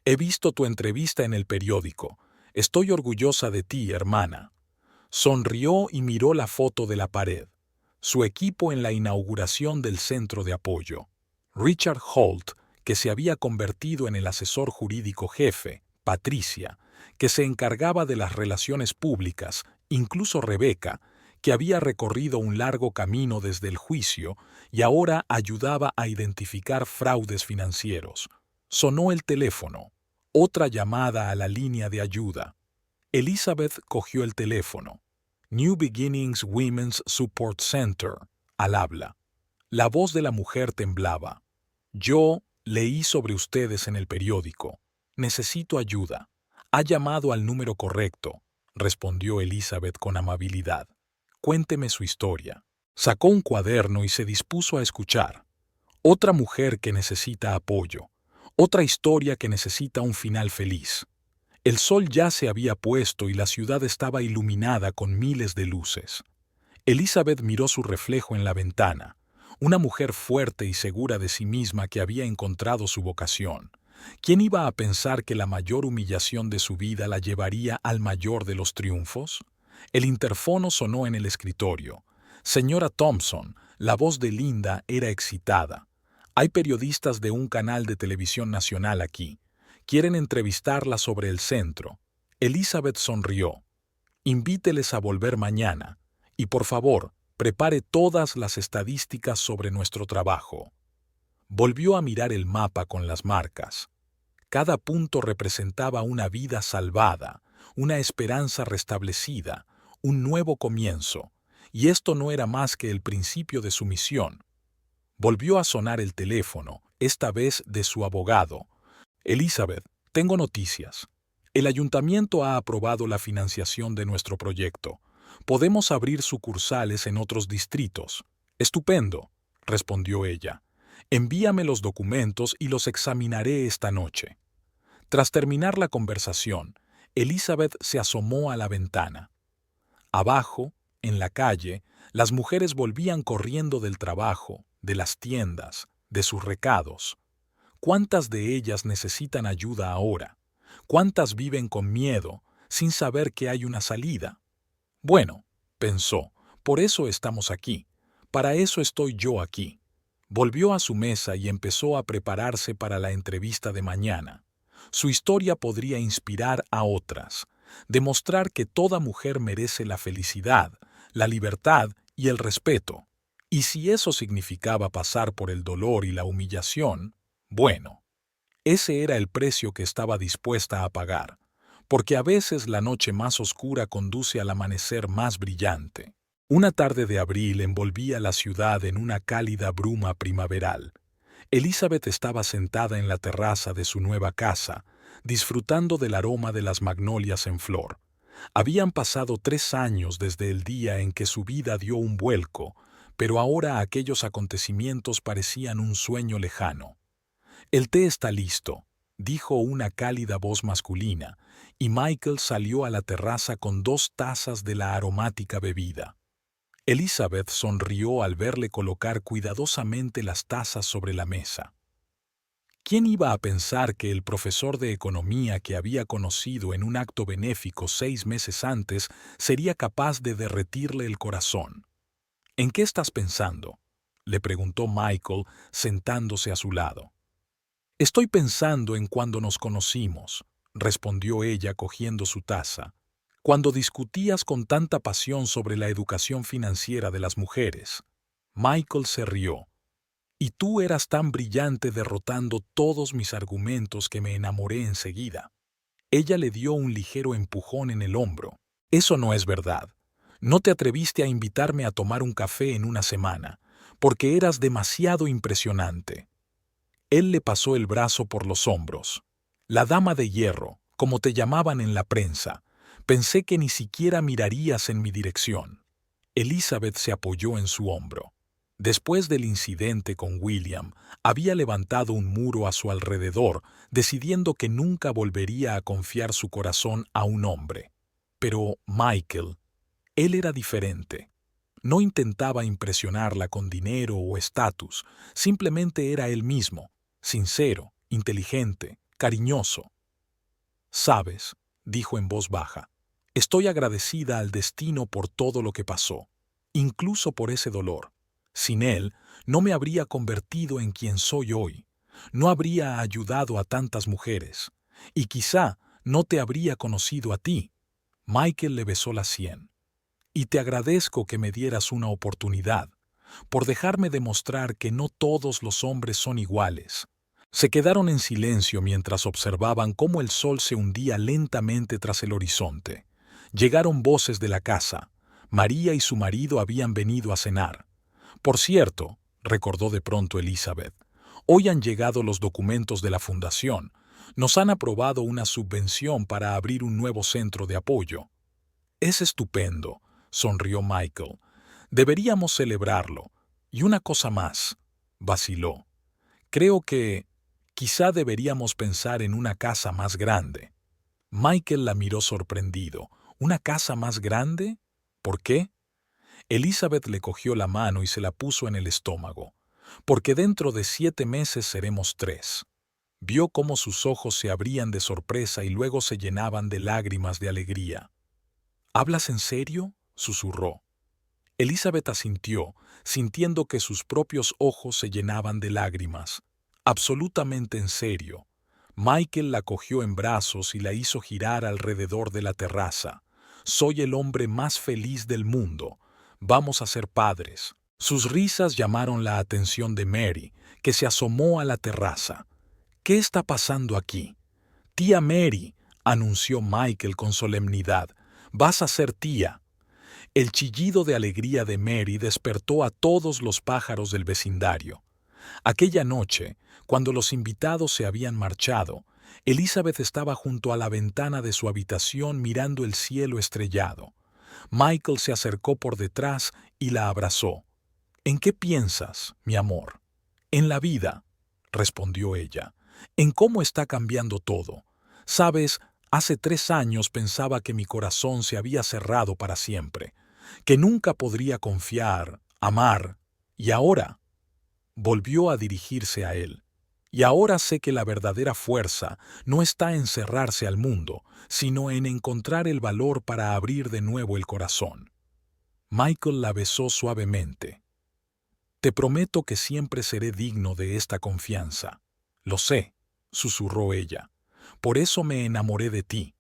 He visto tu entrevista en el periódico. Estoy orgullosa de ti, hermana. Sonrió y miró la foto de la pared. Su equipo en la inauguración del centro de apoyo. Richard Holt, que se había convertido en el asesor jurídico jefe, Patricia, que se encargaba de las relaciones públicas, incluso Rebecca, que había recorrido un largo camino desde el juicio y ahora ayudaba a identificar fraudes financieros. Sonó el teléfono. Otra llamada a la línea de ayuda. Elizabeth cogió el teléfono. New Beginnings Women's Support Center, al habla. La voz de la mujer temblaba. Yo leí sobre ustedes en el periódico. Necesito ayuda. Ha llamado al número correcto, respondió Elizabeth con amabilidad. Cuénteme su historia. Sacó un cuaderno y se dispuso a escuchar. Otra mujer que necesita apoyo. Otra historia que necesita un final feliz. El sol ya se había puesto y la ciudad estaba iluminada con miles de luces. Elizabeth miró su reflejo en la ventana, una mujer fuerte y segura de sí misma que había encontrado su vocación. ¿Quién iba a pensar que la mayor humillación de su vida la llevaría al mayor de los triunfos? El interfono sonó en el escritorio. Señora Thompson, la voz de Linda era excitada. Hay periodistas de un canal de televisión nacional aquí. Quieren entrevistarla sobre el centro. Elizabeth sonrió. Invíteles a volver mañana. Y por favor, prepare todas las estadísticas sobre nuestro trabajo. Volvió a mirar el mapa con las marcas. Cada punto representaba una vida salvada, una esperanza restablecida, un nuevo comienzo, y esto no era más que el principio de su misión. Volvió a sonar el teléfono, esta vez de su abogado. Elizabeth, tengo noticias. El ayuntamiento ha aprobado la financiación de nuestro proyecto. Podemos abrir sucursales en otros distritos. Estupendo, respondió ella. Envíame los documentos y los examinaré esta noche. Tras terminar la conversación, Elizabeth se asomó a la ventana. Abajo, en la calle, las mujeres volvían corriendo del trabajo, de las tiendas, de sus recados. ¿Cuántas de ellas necesitan ayuda ahora? ¿Cuántas viven con miedo, sin saber que hay una salida? Bueno, pensó, por eso estamos aquí. Para eso estoy yo aquí. Volvió a su mesa y empezó a prepararse para la entrevista de mañana. Su historia podría inspirar a otras, demostrar que toda mujer merece la felicidad, la libertad y el respeto. Y si eso significaba pasar por el dolor y la humillación, bueno, ese era el precio que estaba dispuesta a pagar, porque a veces la noche más oscura conduce al amanecer más brillante. Una tarde de abril envolvía la ciudad en una cálida bruma primaveral. Elizabeth estaba sentada en la terraza de su nueva casa, disfrutando del aroma de las magnolias en flor. Habían pasado 3 años desde el día en que su vida dio un vuelco, pero ahora aquellos acontecimientos parecían un sueño lejano. «El té está listo», dijo una cálida voz masculina, y Michael salió a la terraza con 2 tazas de la aromática bebida. Elizabeth sonrió al verle colocar cuidadosamente las tazas sobre la mesa. ¿Quién iba a pensar que el profesor de economía que había conocido en un acto benéfico 6 meses antes sería capaz de derretirle el corazón? «¿En qué estás pensando?», le preguntó Michael sentándose a su lado. Estoy pensando en cuando nos conocimos, respondió ella cogiendo su taza, cuando discutías con tanta pasión sobre la educación financiera de las mujeres. Michael se rió. Y tú eras tan brillante derrotando todos mis argumentos que me enamoré enseguida. Ella le dio un ligero empujón en el hombro. Eso no es verdad. No te atreviste a invitarme a tomar un café en una semana, porque eras demasiado impresionante. Él le pasó el brazo por los hombros. La dama de hierro, como te llamaban en la prensa. Pensé que ni siquiera mirarías en mi dirección. Elizabeth se apoyó en su hombro. Después del incidente con William, había levantado un muro a su alrededor, decidiendo que nunca volvería a confiar su corazón a un hombre. Pero Michael, él era diferente. No intentaba impresionarla con dinero o estatus, simplemente era él mismo, sincero, inteligente, cariñoso. «Sabes», dijo en voz baja, «estoy agradecida al destino por todo lo que pasó, incluso por ese dolor. Sin él, no me habría convertido en quien soy hoy, no habría ayudado a tantas mujeres, y quizá no te habría conocido a ti». Michael le besó la sien. «Y te agradezco que me dieras una oportunidad, por dejarme demostrar que no todos los hombres son iguales». Se quedaron en silencio mientras observaban cómo el sol se hundía lentamente tras el horizonte. Llegaron voces de la casa. María y su marido habían venido a cenar. «Por cierto», recordó de pronto Elizabeth, «hoy han llegado los documentos de la fundación. Nos han aprobado una subvención para abrir un nuevo centro de apoyo». «Es estupendo», sonrió Michael. «Deberíamos celebrarlo. Y una cosa más», vaciló. «Creo que quizá deberíamos pensar en una casa más grande». Michael la miró sorprendido. «¿Una casa más grande? ¿Por qué?» Elizabeth le cogió la mano y se la puso en el estómago. «Porque dentro de 7 meses seremos 3». Vio cómo sus ojos se abrían de sorpresa y luego se llenaban de lágrimas de alegría. «¿Hablas en serio?», susurró. Elizabeth asintió, sintiendo que sus propios ojos se llenaban de lágrimas. «Absolutamente en serio». Michael la cogió en brazos y la hizo girar alrededor de la terraza. «Soy el hombre más feliz del mundo. Vamos a ser padres». Sus risas llamaron la atención de Mary, que se asomó a la terraza. «¿Qué está pasando aquí?» «Tía Mary», anunció Michael con solemnidad. «Vas a ser tía». El chillido de alegría de Mary despertó a todos los pájaros del vecindario. Aquella noche, cuando los invitados se habían marchado, Elizabeth estaba junto a la ventana de su habitación mirando el cielo estrellado. Michael se acercó por detrás y la abrazó. «¿En qué piensas, mi amor?» «En la vida», respondió ella. «En cómo está cambiando todo. Sabes, hace 3 años pensaba que mi corazón se había cerrado para siempre, que nunca podría confiar, amar, y ahora...» Volvió a dirigirse a él. «Y ahora sé que la verdadera fuerza no está en cerrarse al mundo, sino en encontrar el valor para abrir de nuevo el corazón». Michael la besó suavemente. «Te prometo que siempre seré digno de esta confianza». «Lo sé», susurró ella. «Por eso me enamoré de ti».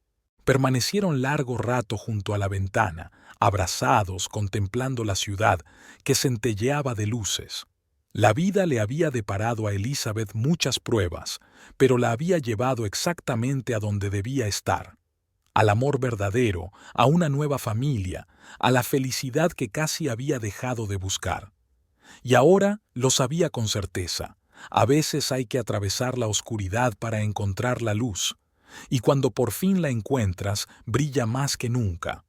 Permanecieron largo rato junto a la ventana, abrazados, contemplando la ciudad que centelleaba de luces. La vida le había deparado a Elizabeth muchas pruebas, pero la había llevado exactamente a donde debía estar. Al amor verdadero, a una nueva familia, a la felicidad que casi había dejado de buscar. Y ahora lo sabía con certeza. A veces hay que atravesar la oscuridad para encontrar la luz, y cuando por fin la encuentras, brilla más que nunca.